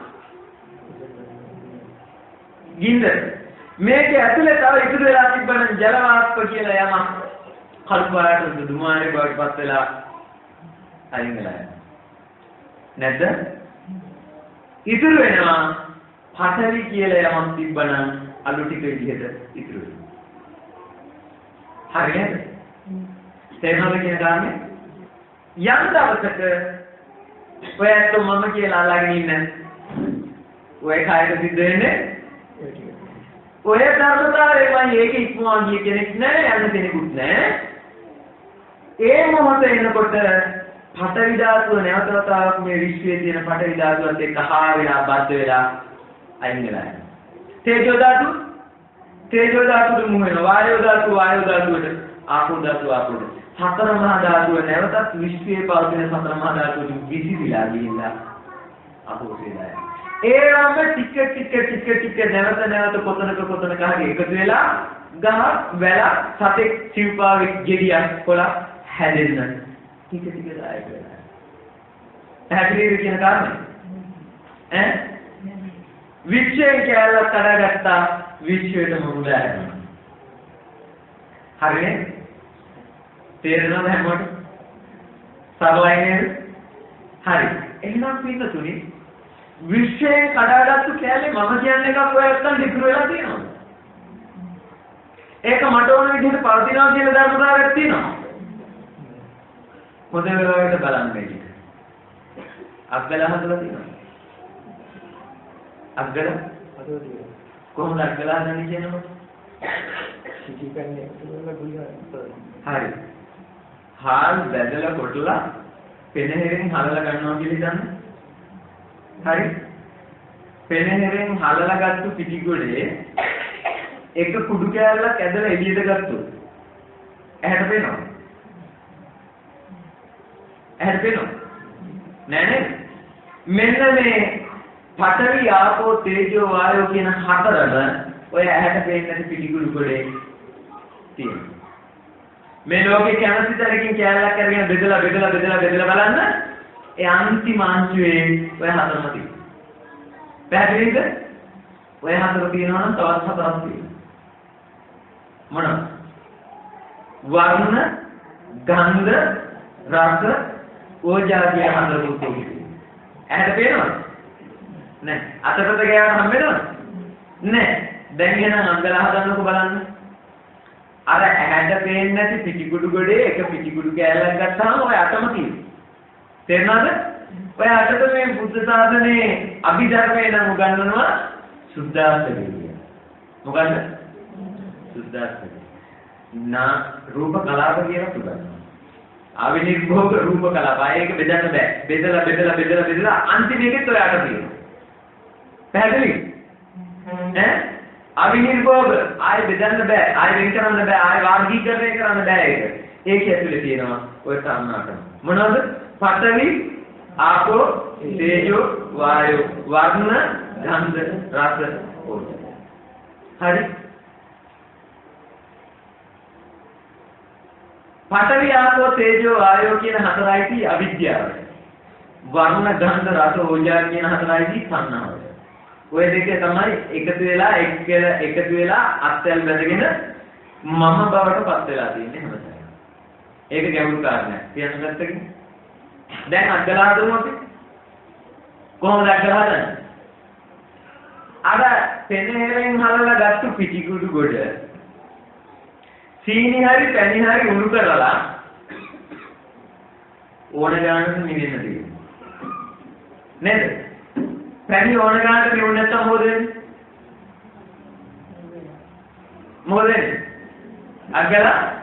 ගින්දර. මේකේ ඇතුලේ තව ඉතුරු වෙලා තිබෙන ජල වාෂ්ප කියලා යමක් කළු පාට දුමාරේ බවට පත් වෙලා අයින් වෙලා යනවා. නැද්ද? ඉතුරු වෙනවා පඨවි කියලා යමක් තිබ්බනම් අලු ටික විදිහට ඉතුරු වෙනවා. හරියද? තේරෙනවද කියන කාරණේ? යම් දවසක ඔයත් මම කියලා අල්ලගෙන ඉන්න ඔය කායක සිද්ධ වෙන්නේ ඔය ධර්මතාවයමයි ඒක ඉක්මවා ගිය කෙනෙක් නෑ යන්න කෙනෙකුත් නෑ. ඒ මොහොත එනකොට පඨවි ධාතුව නැවත වතාවක් මේ විශ්වයේ තියෙන පඨවි ධාතුවත් එක්ක හා වෙලා බද්ධ වෙලා අයින් වෙලා යනවා. තේජෝ ධාතුව මුහ වෙනවා. වායෝ ධාතුවට ආපෝ ධාතුවට සතර මහා ධාතුව නැවතත් විශ්වයේ පවතින සතර මහා ධාතුවට විසිරීලා ගිහිල්ලා අපෝසෙලා යනවා. ඒවම ටික නැවත කොතනක හරි එකතු වෙලා ගහ වැල සතෙක් සිව්පාවෙක් ගෙඩියක් කොලා හැදෙන්න ටික දායක වෙනවා. පැහැදිලිද කියන කාරණේ? විශ්වයෙන් කැලලක් කඩාගත්තා විශ්වයටම මුලා යනවා. හරිනේ? තේරෙනවද හැමෝටම? සරලයි නේද? හරි. එහෙනම් පින්නතුනි විශ්වයෙන් කඩාගත්තු කැලේ මම කියන එකක් ඔය නැත්තම් ඉතුරු වෙලා තියෙනවා. ඒක මට ඕන විදිහට පවතිනවා කියලා ධර්මතාවයක් තියෙනවා. මොකද වෙලාවට බලන්න මේක. අග්ගල හදලා තියෙනවා. අග්ගල කොහොමද අග්ගල හදන්නේ කියනකොට? හරි. හාල් බැදලා කොටලා පෙනහෙරෙන් හලලා ගන්නවා කියලා හිතන්න. හරි. පෙනහෙරෙන් හලලා ගත්තු පිටිගොඩේ එක කුඩු කෑල්ලක් ඇදලා එළියට ගත්තොත් ඇහැට පේනවා. නෑ නේද? මෙන්න මේ පඨවි ආපෝ තේජෝ වායෝ කියන හතරම ඔය ඇහැට පේන්නේ නැති පිටිගුළු ගොඩේ තියෙනවා. මේ ලෝකේ කැමති තරකින් කෑල්ලක් අරගෙන බෙදලා බලන්න ඒ අන්තිම අංශුවේ ඔය හතරම තියෙනවා. පැහැදිලිද? ඔය හතර තියෙනවා නම් තවත් හතරක් තියෙනවා. මොනවද? වර්ණ, ගන්ධ, රස, ඕජා කියන හතර මුතුයි. ඇහැට පේනවද? නෑ. අතකට ගෑවට හම් වෙනවද? නෑ. දැන් එහෙනම් අංගල හදන්නකෝ බලන්න. අර ඇහැට පේන්නේ නැති පිටිකුඩු ගොඩේ එක පිටිකුඩු කෑල්ලක් ගත්තාම ඔය අතම තියෙනවා. තේරුණාද? ඔය අතට මේ බුද්ධ ශාසනයේ අභිධර්මයේ නම් උගන්වනවා සුද්ධාස්තකය කියලා. මොකද්ද? සුද්ධාස්තකය. රූප කලාප කියලා උගන්වනවා. ආවිනිර්භෝග රූප කලාප. ඒක බෙදන්න බෑ. බෙදලා අන්තිම එකෙත් ඔයාට තියෙනවා. පැහැදිලිද? අවිනිර්භෝග ආය බෙදන්න බෑ. ආය වෙන් කරන්න බෑ. ආය වර්ගීකරණය කරන්න බෑ ඒක. ඒක ඇතුලේ තියෙනවා ඔය තරණාටම. මොනවද? පඨවි, ආපෝ, තේජෝ, වායෝ, වර්ණ, ගන්ධ, රස, ඕජ. හරි. පඨවි, ආපෝ, තේජෝ, වායෝ කියන හතරයි අවිද්‍යාව. වර්ණ, ගන්ධ, රස, ඕජා කියන හතරයි සංනාව. ඔය දෙක තමයි එකතු වෙලා අත්යල් බැඳගෙන මම බවට පත් වෙලා තියෙන්නේ හැමදාම. ඒක ගැඹුරු කාරණයක්. කියන්න ගත්තකින් දැන් අත්දලා හදමු අපි. කොහොමද අත්දලා හදන්නේ? අර පෙනහෙරෙන් හලලා ගත්තු පිටිකුඩු ගොඩ සීනි හරි පැණි හරි උණු කරලා ඕන ගානකට නිවෙන්න තියෙනවා. නේද? පැණි ඕන ගානකට නිවුනේ නැත්තම් මොකද වෙන්නේ? මොකද වෙන්නේ? අගලා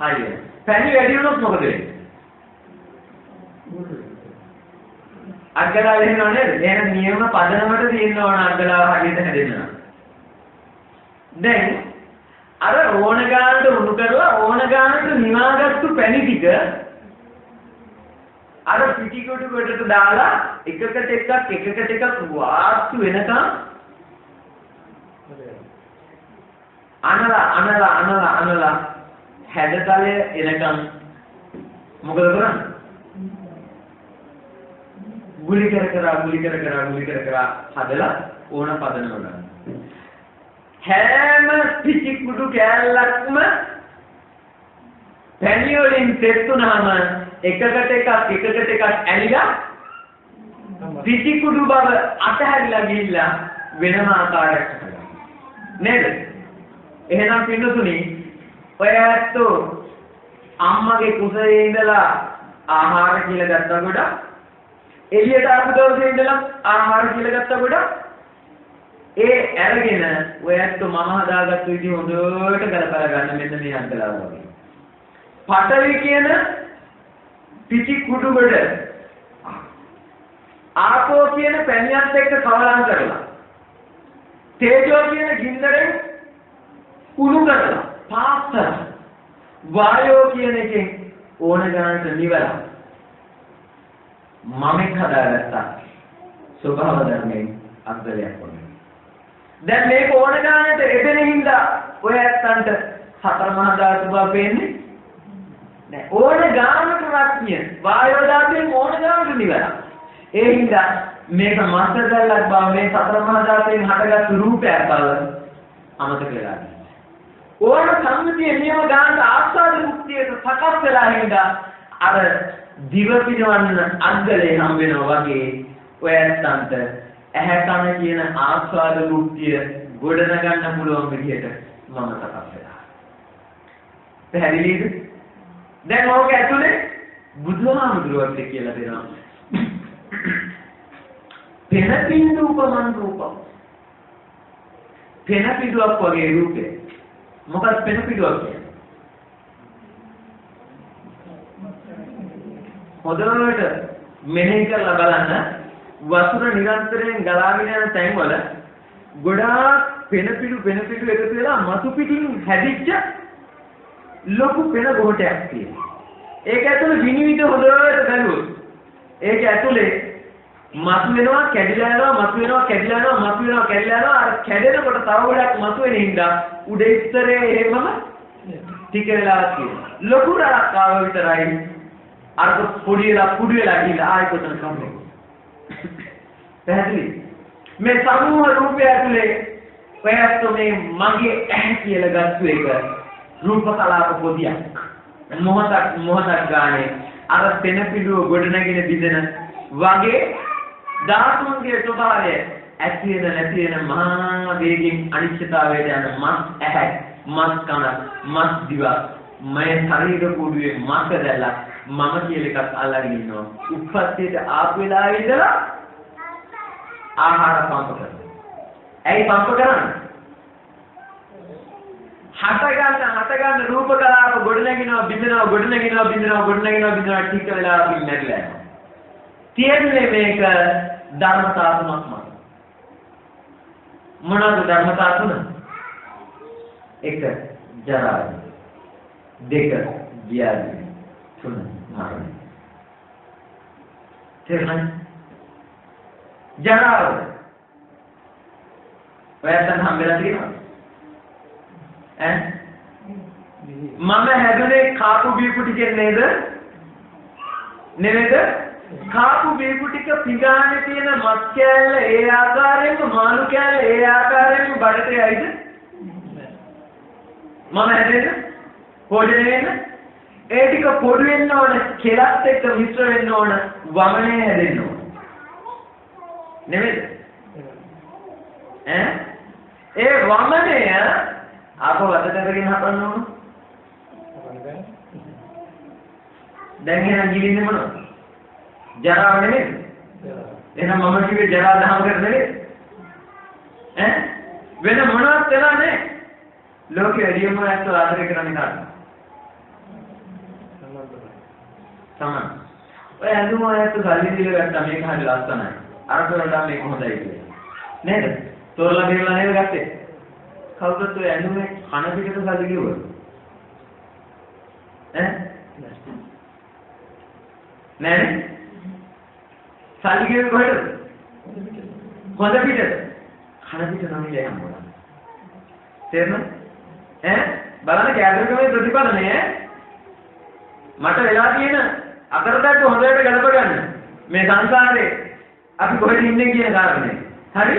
හරිය. පැණි වැඩි වුණොත් මොකද වෙන්නේ? අගලා වෙනව නේද? එහෙනම් නියම පදනමට තියෙන්න ඕන අගලා හරියට හැදෙනවා. දැන් අර ඕන ගානට උණු කරලා ඕන ගානට නිවාගත්තු පැණි ටික අර පිටිකොටු කොටට දාලා එකකට එකක් වාස්තු වෙනකම් අනලා හැඩතලය එනකම් මොකද කරන්නේ? ගුලි කර කර හදලා ඕන පදනම ගන්න. හැම පිටිකුඩු කෑල්ලක්ම පැණි වලින් සෙට් වුණාම එකකට එකක් ඇලිලා පිටිකුඩු බව අතහැරිලා ගිහිල්ලා වෙනම ආකාරයක් හදනවා. නේද? එහෙනම් පින්නතුනි ඔය ඇත්තෝ අම්මගේ කුසයේ ඉඳලා ආහාර කියලා ගත්තා කොට එළියට ආපු දවසේ ඉඳලා ආහාර කියලා ගත්තා කොට ඒ අරගෙන ඔය ඇත්තෝ මම හදාගත්තු විදිහ හොඳට ගලපලා ගන්න මෙන්න මේ අන්තලාව වගේ. පඨවි කියන පිටි කුඩු වල ආපෝ කියන පැණියත් එක්ක කවලම් කරලා තේජෝ කියන ගින්දරෙන් කුණු කරලා පාස්තර වායෝ කියන එකෙන් ඕන ගානට නිවලා මමෙක් හදාගත්තා ස්වභාව ධර්මයෙන් අද්දලයක් වගේ. දැන් මේක ඕන ගානට එදෙන හින්දා ඔය ඇත්තන්ට සතර මහා ධාතු බව පේන්නේ නෑ. ඕන ගානට රත්නිය වායෝ ධාතුවේ ඕන ගානට නිවලා. ඒ හින්දා මේක මාස්ටර්දල්ලක් බව මේ සතර මහා ධාතුවෙන් හටගත්තු රූපයක් බව අමතක වෙලා ගියා. ඕන සම්මුතිය නියම ගානට ආස්වාද මුක්තියට සකස් වෙලා හින්දා අර දිව පිනවන්න අද්දලේ හම් වෙනවා වගේ ඔය ඇත්තන්ට ඇහැ කන කියන ආස්වාද මුක්තිය ගොඩනගන්න පුළුවන් විදිහට මම සකස් වෙලා. පැහැදිලිද? දැන් ඕක ඇතුලේ බුදුහාමුදුරුවෝ කියලා දෙනවා. පෙනපින්දු උපමන් රූපම්. පෙනපිඩුවක් වගේ රූපේ. මොකක්ද පෙනපිඩුවක් කියන්නේ? හොඳට මෙහෙය කරලා බලන්න වතුර නිරන්තරයෙන් ගලාගෙන යන තැන්වල ගොඩාක් පෙනපිඩු එකතු වෙලා මතු පිටින් හැදිච්ච ලොකු පෙන ගොටයක් තියෙනවා. ඒක ඇතුලේ විනිවිද හොඳට බැලුවොත් ඒක ඇතුලේ මතු වෙනවා කැඩිලා යනවා අර කැඩෙනකොට තව ගොඩක් මතු වෙන හින්දා උඩ ඉස්තරේ එහෙමම ටික වෙලා තියෙනවා. ලොකු රාක් ආව විතරයි අර පොඩි වෙලා ගිහලා ආයෙ කොතන කම්මේ. පැහැදිලි? මේ සමූහ රූපය ඇතුලේ ඔයත් මේ මගේ ඇහැ කියලා ගත්තු එක රූප කලාප පොදියක්. මොහොතක් ගානේ අර පෙන පිළුව ගොඩනගෙන බිඳෙන වගේ ධාතුන්ගේ ස්වභාවය ඇති වෙන නැති වෙන මහා වේගින් අනිශ්චිතතාවයට යන මස් ඇහැ, මස් කන, මස් දිව, මේ ශරීර කුඩුවේ මස් දැල්ලා මම කියලා එකක් අල්ලගෙන ඉන්නවා. උප්පත්තියට ආපු වෙලාවේ ඉඳලා ආහාර පම්ප කරනවා. ඇයි පම්ප කරන්නේ? හට ගන්න රූප කලාප ගොඩනගෙනවා බිඳිනවා ටික වෙලාවකින් නැතිලා යනවා. තියෙන්නේ මේක ධර්මතා තුනක්ම. මොනවාද ධර්මතා තුන? එක ජරාවයි. දෙක ව්‍යාධිය. තුන මරණය. තේරුණාද? ජරාව. ඔයයන්ට හම්බෙලා තියෙනවද? මම හැදුනේ කාපු බීපු ටිකෙන් නේද? නෙමෙයිද? කාපු බීපු ටික පිඟානේ තියෙන මස් කෑල්ල ඒ ආකාරයෙන්ම මාළු කෑල්ල ඒ ආකාරයෙන්ම බඩට යයිද? මම හැදෙන්නේ පොඩි වෙන්න ඒ ටික පොඩි වෙන්න ඕන කෙලත් එක්ක මිශ්‍ර වෙන්න ඕන වමනේ හැදෙන්න ඕන. නෙමෙයිද? ඒ වමනය ආපහු අතට අරගෙන හපන්න ඕන. දැන් එහෙනම් ගිලින්නේ මොනවද? ජරාව නෙමෙයි. එහෙනම් මම කිව්වේ ජරා දහම කර නෙමෙයි. වෙන මොනවත් වෙලා නැහැ. ලෝකෙ වැඩිම ඇත්ත ආදරය කරන්නේ කාටද? සමන්. ඔය ඇඳුම ඇත්ත සල්ලි දීලා ගත්තා මේක හරි ලස්සනයි. අරක වලට මේක හොඳයි කියලා. නේද? තෝරලා බේරලා නේද ගත්තේ? කවුරුත් ඔය ඇඳුමේ කන පිටට සල්ලි කිව්වද? නෑනේ. සල්ලි කිව්වේ කොහෙද? හොඳ පිටට. කන පිට නම් ඉන්නේ මොනවා? තේරෙනවද? බලන්න කැදරකමේ ප්‍රතිඵල නේ. මට වෙලා තියෙන අකරතැබ්බ හොඳට ගලප ගන්න. මේ සංසාරේ අපි කොහෙද ඉන්නේ කියන කාරණේ. හරි?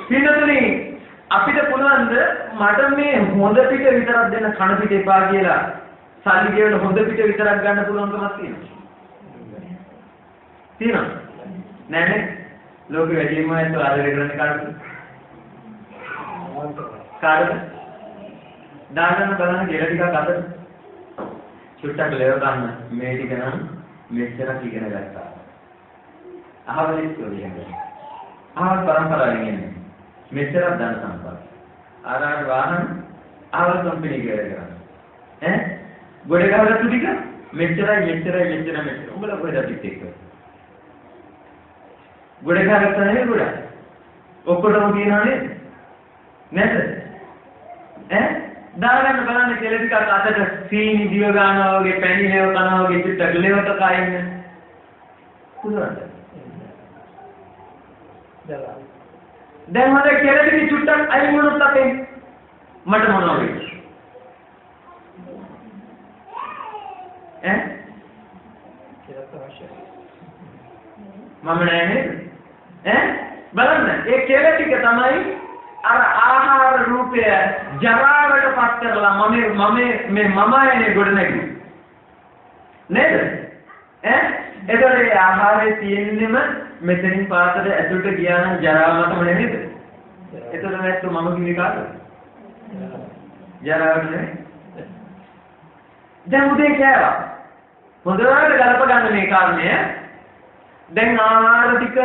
පින්නතුනි අපිට පුළුවන්ද මට මේ හොඳ පිට විතරක් දෙන්න කන පිට එපා කියලා සල්ලි ගෙවන හොඳ පිට විතරක් ගන්න පුළුවන්කමක් තියෙනවා. තියෙනවද? නෑනේ. ලෝකෙ වැඩිම අය ආදරය කරන්නේ කාටද? කාටද? දාන්න බලන්න ගෙල ටිකක් අතට. චුට්ටක් ලෙව ගන්න මේ ටික නම් මෙච්චරක් ඉගෙන ගත්තා. අහවලෙත් කියන්නේ. ආවල් පරම්පරාවෙන් එන්නේ. මෙච්චරක් ධන සම්පත්. ආරාර වාහන ආවල් කම්පැනි කරගෙන. ගොඩ ගහලා ටික මෙච්චරයි. උඹලා කොහෙද පිට එක්ක? ගොඩ ගහගත්තා නේද ගොඩ? ඔක්කොටම කියනවා නේද? නේද? දාගන්න බලන්න කෙල ටිකක් අතට සීනි දිව ගන්නවා වගේ පැණි ලේව කනවා වගේ චුට්ටක් ලේවට කයින්න. පුළුවන්ද? දැන් හොඳ කෙල ටික චුට්ටක් අයින් වුණොත් අපේ මට මොනවා වෙයිද? මම නෑ නේද? බලන්න ඒ කෙල ටික තමයි අර ආහාර රූපය ජරාවට පත් කරලා මමයනේ ගොඩ නැගුවේ නේද? එතකොට ඒ ආහාරයේ තියෙන්නෙම මෙතනින් පාතට ඇතුළට ගියා නම් ජරාවටම නේද? එතකොට නැත්නම් මම කිව්වේ කාටද? ජරාවට නෙමෙයි. දැන් උදේ කෑවා. හොඳට ගලප ගන්න මේ කාරණය. දැන් ආහාර ටික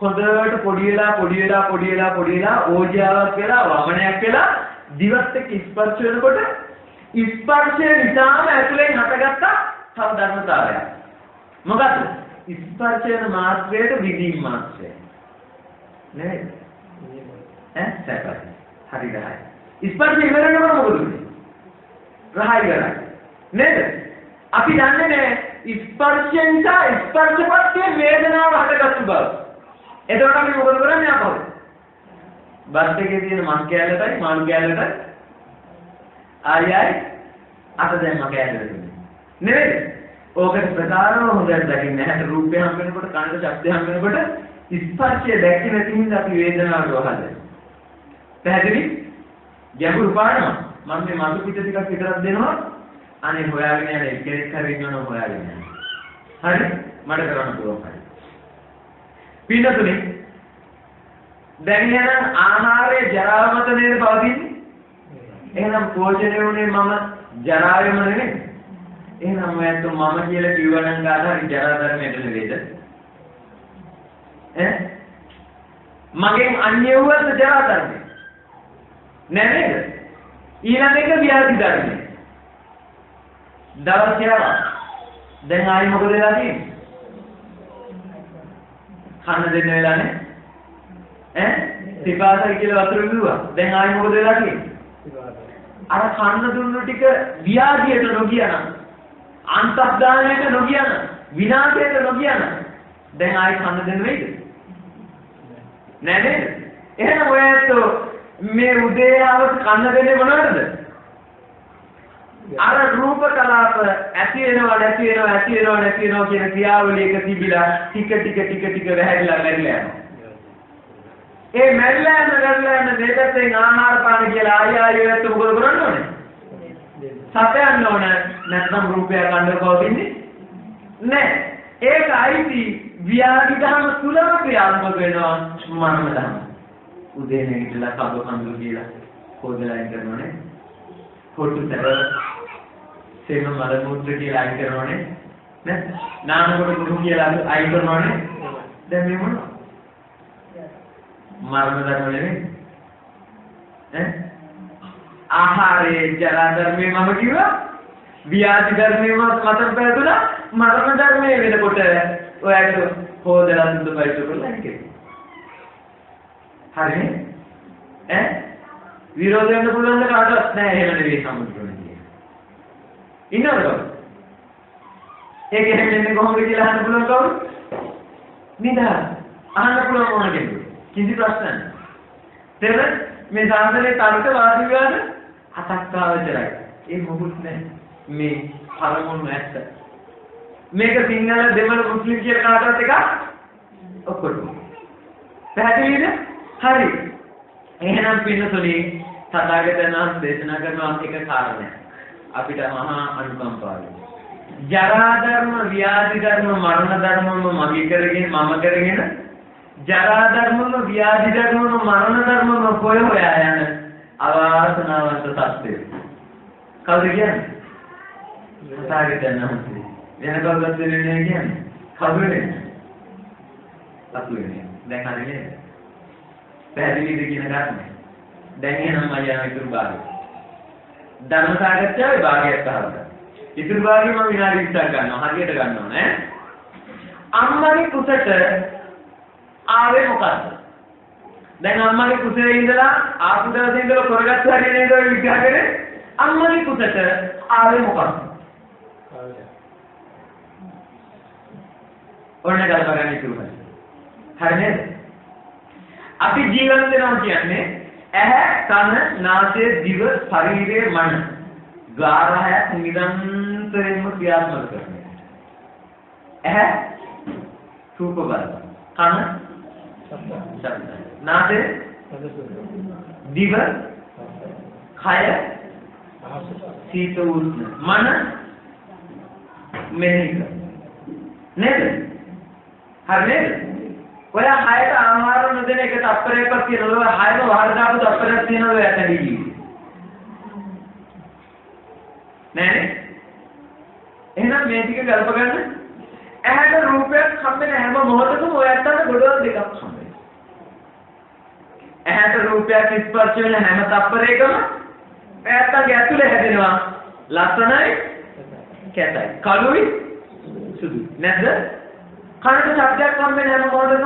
හොඳට පොඩි වෙලා ඕජාවක් වෙලා වමනයක් වෙලා දිවත් එක්ක ස්පර්ශ වෙනකොට ස්පර්ශය නිසාම ඇතුලෙන් හටගත්ත තව ධර්මතාවයක්. මොකද්ද? ස්පර්ශ වෙන මාත්‍රයට විදීම් මාත්‍රය. නේද? සැපයි. හරි ගහයි. ස්පර්ශ ඉවරනකොට මොකද වෙන්නේ? රහයි ගලයි. නේද? අපි දන්නේ නැහැ ස්පර්ශයෙන් නිසා ස්පර්ශපත්යේ වේදනාව හටගත්තු බව. එතකොට අපි මොකද කරන්නේ අපහො? බස් එකේ තියෙන මස් කෑල්ලටයි මාළු කෑල්ලටයි ආයි අත දැම්ම කෑල්ලට. නෙවෙයි. ඕකට ප්‍රකාරව හොඳට දකින්න නැහැ. රූපය හම් වෙනකොට කනට ශබ්දය හම් වෙනකොට ස්පර්ශය දැක්කේ නැති හින්දා අපි වේදනාවට වහන්නේ. පැහැදිලි? ගැඹුරු පාඩම. මම මේ මතු පිට ටිකක් විතරක් දෙනවා. අනේ හොයාගෙන යන එකෙක් හරි ඉන්නවනම් හොයාගෙන යන්න. හරි? මට කරන්න පුළුවන් හරි. පින්නතුනේ දැන් එහෙනම් ආහාරයේ ජරාව මත නේද පවතින්නේ? එහෙනම් පෝෂණය වුණේ මම ජරාවෙම නෙමෙයි. එහෙනම් ඔයත් මම කියලා කිව්වනම් කාට හරි ජරා ධර්මයට නෙවෙයිද? මගෙන් අන්‍ය වූද ජරා ධර්මය? නෑ නේද? ඊළඟ එක ව්‍යාධි ධර්මය. දවස් යාවා. දැන් ආයි මොකද වෙලා තියෙන්නේ? කන්න දෙන්න වෙලා නේ? පිපාසයි කියලා වතුර බිව්වා. දැන් ආයි මොකද වෙලා තියෙන්නේ? අර කන්න දුන්නු ටික ව්‍යාධියට නොගිය නම් අන්තර්දානයට නොගිය නම් විනාශයට නොගිය නම් දැන් ආයි කන්න දෙන්න වෙයිද? නෑ නේද? එහෙනම් ඔයත් මේ උදේ ආවොත් කන්න දෙන්නේ මොනවද? අර රූප කලාප ඇති වෙනවා නැති වෙනවා ඇති වෙනවා නැති වෙනවා කියන ක්‍රියාවලියක තිබිලා ටික වැහැරිලා මැරිලා යනවා. ඒ මැරිලා යන දෙපැත්තෙන් ආහාර පාන කියලා ආයෙත් මොකද කරන්න ඕනේ? සපයන්න ඕන නැත්නම් රූපය ගන්න පවතින්නේ නැහැ. ඒක අයිති ව්‍යාධි ධර්ම තුලම ක්‍රියාත්මක වෙනවා මනම ධර්ම. උදේ නැගිටලා කබ කඳුළු කියලා හොදලා ඉන්න කරනෝනේ. හොටුතර සේම මල මුද්‍ර කියලා අයින් කරනෝනේ. නේ? නානකොට දුරු කියලා අයින් කරනෝනේ. දැන් මේ මොනවද? මරණ ධර්ම නෙමෙයි. ආහාරයේ ජරා ධර්මයේ මම කිව්වා. ව්‍යාධි ධර්මයේ මම මතක පැතුණා. මරණ ධර්මයේ වෙනකොට ඔයාට හොදලා සුදු පරිසර කරලා ඉන්නේ. හරිනේ? විරෝධ වෙන්න පුළුවන් ද කාටවත් නැහැ. එහෙම නෙවෙයි සම්මුතියනේ. ඉන්නවද? ඒක එහෙම කොහොමද කියලා අහන්න පුළුවන් කවුරු? නිදා. අහන්න පුළුවන් මොන කෙනෙක්ද? කිසි ප්‍රශ්නයක් නැහැ. තේරෙනවද? මේ සාසනයේ තර්ක වාද විවාද අතක්කාවචරයි. ඒ මොකුත් නැහැ. මේ පරමුණු ඇත්ත. මේක සිංහල දෙමළ මුස්ලිම් කියලා කාටවත් එකක් ඔක්කොටම. පැහැදිලිද? හරි. එහෙනම් පින්නතුනි තථාගතයන් වහන්සේ දේශනා කරන එක කාරණයක්. අපිට මහා අනුකම්පාවයි. ජරා ධර්ම, ව්‍යාධි ධර්ම, මරණ ධර්මම මගේ කරගෙන මම කරගෙන ජරා ධර්මම, ව්‍යාධි ධර්මම, මරණ ධර්මම කොය හොයා යන අවාසනාවන්ත සත්‍යය. කවුද කියන්නේ? තථාගතයන් වහන්සේ. වෙන කවුරුත් දෙන්නේ නැහැ කියන්නේ. කවුද වෙන්නේ? අතුලේ. දැන් හරිනේ. පැහැදිලිද කියන කාරණේ. දැන් එහෙනම් මම යන ඉතුරු භාගය. ධර්ම සාකච්ඡාවේ භාගයක් අහන්න. ඉතුරු භාගය මම විනාඩි 20ක් ගන්නවා. හරියට ගන්නවා නේ. අම්මගේ කුසට ආවේ මොකද්ද? දැන් අම්මගේ කුසේ ඉඳලා ආපු දවසේ ඉඳලා කරගත්ත හැටි නේද ඔය විග්‍රහ කරේ? අම්මගේ කුසට ආවේ මොකද්ද? ඔන්න ගල්පගන්න ඉතුරුයි. හරි නේද? අපි ජීවත් වෙනවා කියන්නේ ඇහැ, කන, නාසය, දිව, ශරීරය, මන. ගාරහයක් නිරන්තරයෙන්ම ක්‍රියාත්මක කරනවා. ඇහැ රූප බලන. කන ශබ්ද. නාසය දිව, කය සීත උෂ්ණ. මන මෙහෙය. නේද? හරි නේද? ඔය හයට ආහාර නොදෙන එක තප්පරයක් තියෙනවා. ඔය හයම වහලා දාපු තප්පරයක් තියෙනවා යටදී ජීවි. නෑනේ? එහෙනම් මේ ටික ගල්ප ගන්න. ඇහැට රූපයක් හම්බෙන හැම මොහොතකම ඔය අතට ගොඩවල් දෙකක් හම්බෙනවා. ඇහැට රූපයක් ස්පර්ශ වෙන හැම තප්පරයකම ඇත්තගේ ඇතුලේ හැදෙනවා. ලස්සනයි, කැතයි, කළුයි, සුදුයි. නැද්ද? කනට ශබ්දයක් හම්බෙන හැම මොහොතකම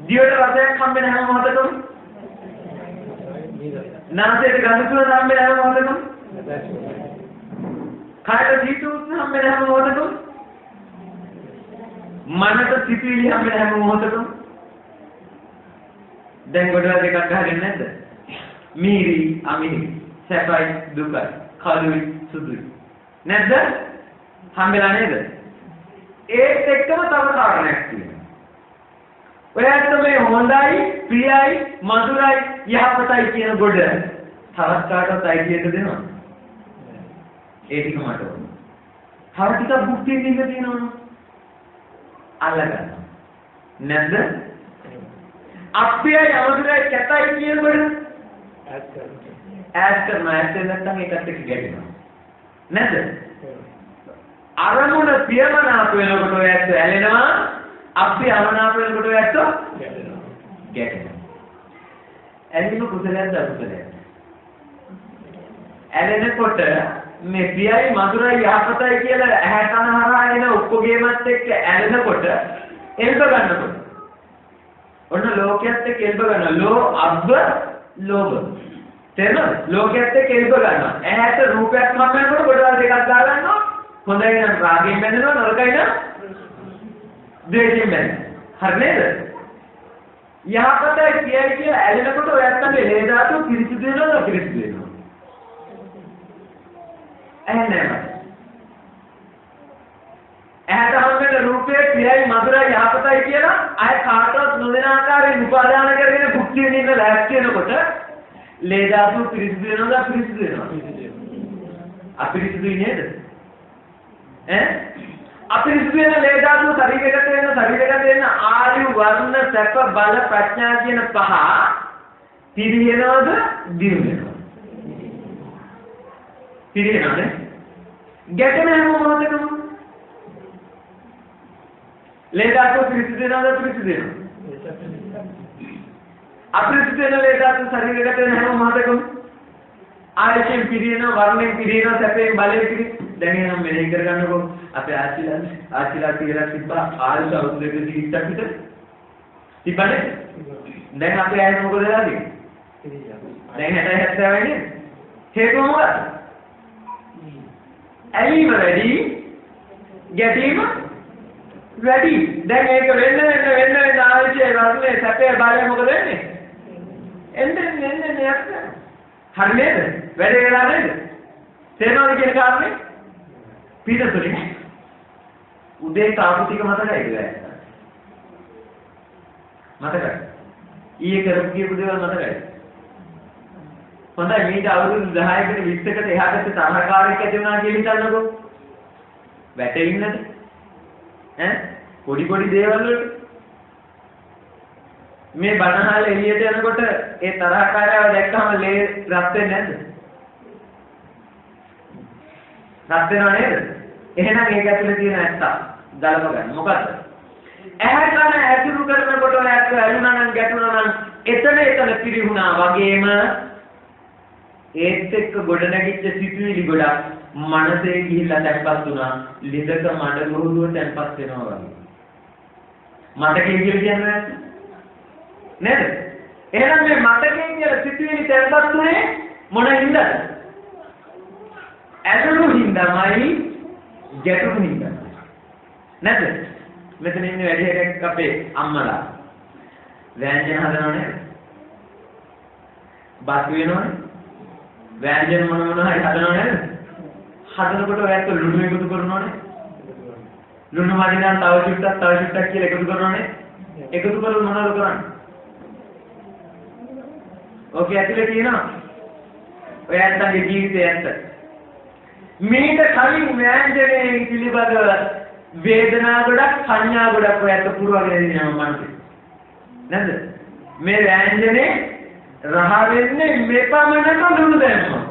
දිවට රසයක් හම්බෙන හැම මොහොතකම නාසයට ගඳ සුවඳ හම්බෙන හැම මොහොතකම කයට සීත උෂ්ණ හම්බෙන හැම මොහොතකම මනට සිතිවිලි හම්බෙන හැම මොහොතකම දැන් ගොඩවල් දෙකක් අහගෙන නැද්ද? මිහිරි, අමිහිරි, සැපයි, දුකයි, කළුයි, සුදුයි. නැද්ද? හම්බෙලා නේද? ඒත් එක්කම තව කාරණයක් තියෙනවා. ඔයාට මේ හොඳයි, ප්‍රියයි, මధుරයි, යහපතයි කියන ගොඩ තවත් කාටවත් අයිතියට දෙනවා. ඒ ටික මට ඕන. තව ටිකක් භුක්ති විඳින්න තියෙනවා. අල්ලගන්න. නැද්ද? අප්‍රියයි, අමధుරයි, කැතයි කියන ගොඩ ඈඩ් කරනවා. නැත්නම් ඒකත් එක්ක ගැටෙනවා. නැද්ද? අරමුණ ප්‍රියමනාප වෙනකොට ඔය ඇත්ත ඇලෙනවා, අප්‍රිය අමනාප වෙනකොට ඔය ඇත්ත ගැටෙනවා. ඇලීම කුසලයක්ද අකුසලයක්ද? ඇලෙනකොට මේ ප්‍රියයි, මధుරයි, යහපතයි කියලා ඇහැ කන හරහා එන ඔක්කොගේමත් එක්ක ඇලෙනකොට එල්බ ගන්නකොට ඔන්න ලෝකයේත් එක්ක එල්බ ගන්න. ලෝ අබ්බ ලෝභ. තේරෙනවද? ලෝකයේත් එක්ක එල්බ ගන්නවා. ඇහැට රූපයක් හම් වෙනකොට කොටවල් දෙකක් ගා ගන්නවා. හොඳයි නම් රාගයෙන් බැඳෙනවා, නරකයි නම් ද්වේෂයෙන් බැඳෙනවා. හරි නේද? යහපතයි කියයි කියලා ඇලෙනකොට ඔයත්තන්ගේ ලේ ධාතුව පිරිසිදු වෙනවද අපිරිසිදු වෙනවද? ඇහෙන්නේ නැහැ. ඇහැට හම් වෙන රූපයේ ක්‍රියයි මధుරයි යහපතයි කියලා අය කාටවත් නොදෙන ආකාරයෙන් උපාදාන කරගෙන භුක්ති විඳින්න ලෑස්ති වෙනකොට ලේ ධාතුව පිරිසිදු වෙනවද අපිරිසිදු වෙනවද? අපිරිසිදුයි නේද? අපිරිසිදු වෙන ලේ ධාතුව ශරීරයකට වෙන ආයු වර්ණ සැප බල ප්‍රඥා කියන පහ පිරිනවද දිනු වෙනවද? පිරිනවද? ගැටෙන හැම මොහොතකම ලේ ධාතුව පිරිසිදු වෙනවද අපිරිසිදු වෙනවද? අපිරිසිදු වෙන ලේ ධාතුව ශරීරයකට වෙන හැම මොහොතකම ආයතෙන් පිරිනව වර්ණයෙන් පිරිනව සැපයෙන් බලයෙන් පිරිනව. දැන් එහෙනම් මෙහෙය කරගන්නකො අපේ ආච්චිලා කියලා තිබ්බා ආයුෂ අවුරුදු 230ක් විතර තිබ්බනේ. දැන් අපේ ආයුෂ මොකද වෙලා තියෙන්නේ? දැන් 60 70 වෙන්නේ. හේතුව මොකක්ද? ඇලීම වැඩි, ගැටීම වැඩි. දැන් ඒක වෙන්න ආයුෂයේ වර්ණයේ සැපේ බලය මොකද වෙන්නේ? එන්නේ නේද? හරි නේද? වැඩේ වෙලා නේද? තේරෙනවද කියන කාරණේ? පිටතොලින් උදේ තාපු ටික මතකයිද? මතකයි. ඊයේ කරපු කියපු දේවල් මතකයි. හොඳයි මේක අවුරුදු 10කට 20කට එහාට තරහකාරයක් ඇති වුණා කියලා හිතන්නකෝ. වැටෙන්නද? පොඩි දේවල් වලට මේ බණහල එළියට යනකොට ඒ තරහකාරයව දැක්කම ලේ රත් වෙන්නේ නැද්ද? රත් වෙනව නේද? එහෙනම් ඒක ඇතුලේ තියෙන ඇත්ත ගලප ගන්න. මොකද්ද? ඇහැ කන ඇසුරු කරනකොට ඔයත් ඇලුනා නම් ගැටුණා නම් එතන පිරිහුණා වගේම ඒත් එක්ක ගොඩ නැගිච්ච සිතුවිලි ගොඩක් මනසේ ගිහිල්ලා තැම්පත් වුණා. ලිඳක මඩ ගොරුදුව තැම්පත් වෙනවා වගේ. මතකයේ කියලා කියන්නේ නේද? එහෙනම් මේ මතකයෙන් කියලා සිතුවිලි තැම්පත් වුණේ මොන හින්දාද? ඇලුණු හින්දාමයි ගැටුණු හින්දා. නැද්ද? මෙතන ඉන්නේ වැඩි එකක් අපේ අම්මලා. ව්‍යංජන හදනවනේ. බත් වෙනවනේ. ව්‍යංජන මොන හරි හදනවනේ. හදනකොට ඔයත් ලුණු එකතු කරනවනේ. ලුණු වදිනා තව චුට්ටක් කියලා එකතු කරනවනේ. එකතු කරලා මොනවද කරන්නේ? ඔකේ ඇතුලේ තියෙනවා. ඔයන්ටගේ ජීවිතය ඇත්ත. මේක කලින් ව්‍යංජනයේ පිළිබඳව වේදනා ගොඩක් සංඥා ගොඩක් ඔයත් පුරවගෙන ඉන්නවා මනසේ. නේද? මේ ව්‍යංජනේ රහ වෙන්නේ මෙපමණක ලුණු දැම්මා.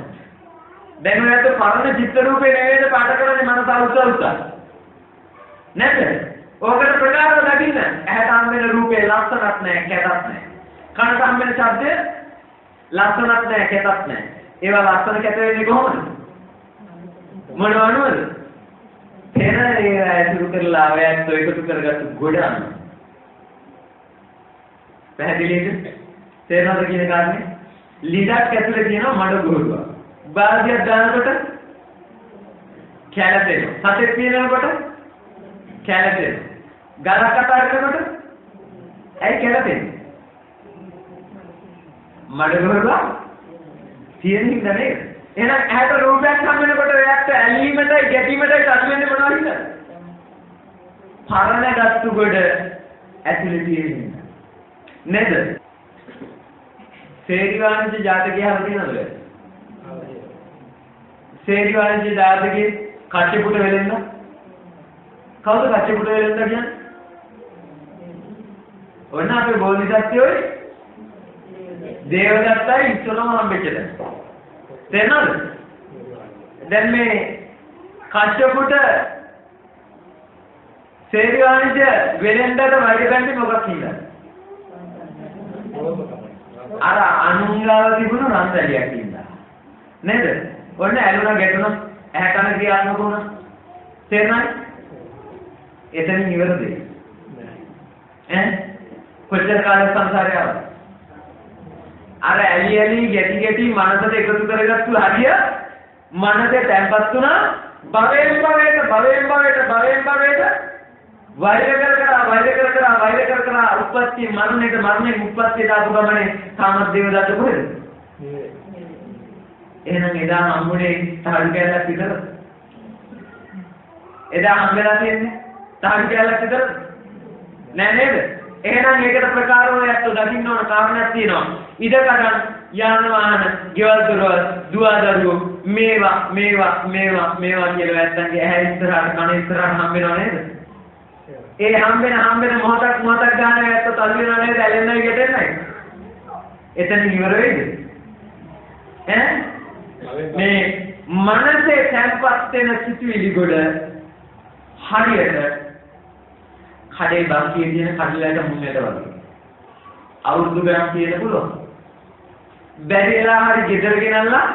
දැන් ඔයත් පරණ චිත්‍ර රූපේ නෙවෙයිද පාට කරන්නේ මනස අවුස්සවුස්සා. නේද? ඕකට ප්‍රකාරව දකින්න. ඇහැට හම් වෙන රූපේ ලස්සනක් නැහැ, කැතක් නැහැ. කනට හම් වෙන ශබ්දය ලස්සනක් නැහැ, කැතක් නැහැ. ඒවා ලස්සන කැත වෙන්නේ කොහොමද? මොනවද? එන ඒ ඇසුරු කරලා ඔයත් එකතු කරගත්තු ගොඩ අන්න. පැහැදිලිද? තේරෙනවද කියන කාරණේ? ලිඩක් ඇතුලේ තියෙනවා මඩ ගොරුව. බාල්දියක් දානකොට කැළපෙනවා. සතෙක් පිනනකොට කැළපෙනවා. ගලක් කතා කරනකොට ඇයි කැළපෙන්නේ? මඩ ගොරුව තියෙන හින්දා නේද? එහෙනම් ඇහැට රූපයක් හම් වෙනකොට ඔයත් ඇලීමටයි ගැටීමටයි තත් වෙන්නේ මොනවද හින්දාද? පරණ ගත්තු ගොඩ ඇතුලේ තියෙන නේද? සේරිවාණිජ ජාතකය අහලා තියෙනවද? සේරිවාණිජ ජාතකයේ කච්චපුට වෙලෙන්න කවුද කච්චපුට වෙලෙන්න කියන්නේ? ඔන්න අපේ බෝධිසත්වයෝයි දේවදත්තයි ඉස්සරම හම්බෙච්ච දැන්. තේරෙනවද? දැන් මේ කච්චපුට සේරිවාණිජ වෙලෙන්නට වැඩගන්නේ මොකක් හින්දාද? අර අනුංගාව තිබුණු රන්දලියක් හින්දා. නේද? ඔන්න ඇලුනා ගැටුණා ඇහැ කන ක්‍රියාත්මක වුණා. තේරුණාද? එතනින් ඉවරද? කොච්චර කාලයක් සංසාරේ ආවද? අර ඇලි ගැටි මනසට එකතු කරගත්තු හරිය මනසේ තැම්පත් වුණා භවයෙන් භවයට වෛර කර උප්පත්ති මරණයට උප්පත්තියට ආපු ගමනේ කාමත් දේවදත්ත කොහෙද? එහෙනම් එදා හම්බුනේ තහඩු කැලක් විතර. එදා හම්බෙලා තියෙන්නේ තහඩු කැලක් විතර නෑ නේද? එහෙනම් ඒකට ප්‍රකාරව යැත්තු දකින්න ඕන කාරණයක් තියෙනවා. ඉඩකඩම් යාන වාහන, ගෙවල් දොරවල්, දුව දරුවෝ මේවා කියලා නැත්තන්ගේ ඇහැ ඉස්සරහට කන ඉස්සරහට හම්බෙනව නේද? ඒ හම්බෙන මොහොතක් ගන්න ඇත්ත තල්ලු වෙනව නේද? ඇලෙන්නයි ගැටෙන්නයි. එතන ඉවර වෙයිද? මේ මනසේ තැන්පත් වෙන සිතුවිලි ගොඩ හරියට කඩේ බක්කියේ තියෙන කඩලයට මුන්නට වගේ. අවුරුදු ගණන් තියෙන්න පුළුවන්. බැරි වෙලා හරි ගෙදර ගෙනල්ලා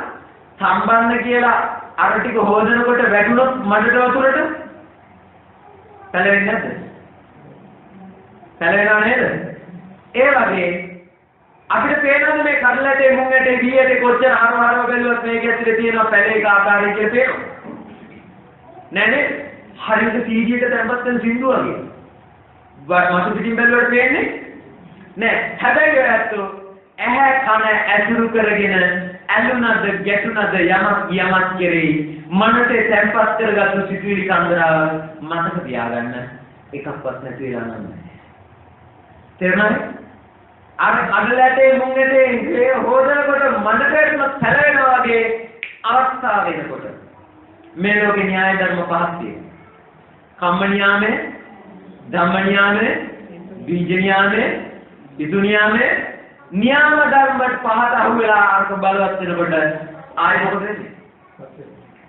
සම්බන්ධ කියලා අර ටික හොදනකොට වැටුනොත් මඩට වතුරට පැලවෙන්නේ නැද්ද? පැලවෙනව නේද? ඒ වගේ අපිට පේනවද මේ කඩලටේ මුංගටේ ගියට කොච්චර ආරවරව බැලුවත් මේක ඇතුලේ තියෙන පැලේක ආකාරය කියලා පේනවද? නෑ නේද? හරියට සීඩියක තැම්පත් වෙන සින්දුව වගේ. මතු පිටින් බැලුවට පේන්නේ නෑ. හැබැයි ඔය ඇත්තෝ ඇහැ කන ඇසුරු කරගෙන ඇලුනද ගැටුනද යමක් කෙරෙහි මනසේ තැම්පත් කරගත්තු සිතුවිලි කන්දරාව මතක තියාගන්න එකක්වත් නැති වෙලා නැහැ. තේරුණාද? අර කඩලැටේ මුංගටේ ඒ හොදනකොට මනසේම පැලවෙනවා වගේ අවස්ථාව වෙනකොට මේ ලෝකේ න්‍යාය ධර්ම පහක් තියෙනවා. කම්ම න්‍යාමය, ධම්ම න්‍යාමය, බීජ න්‍යාමය, විදු න්‍යාමය, න්‍යාම ධර්ම පහට අහු වෙලා අරක බලවත් වෙනකොට ආයෙ මොකද වෙන්නේ?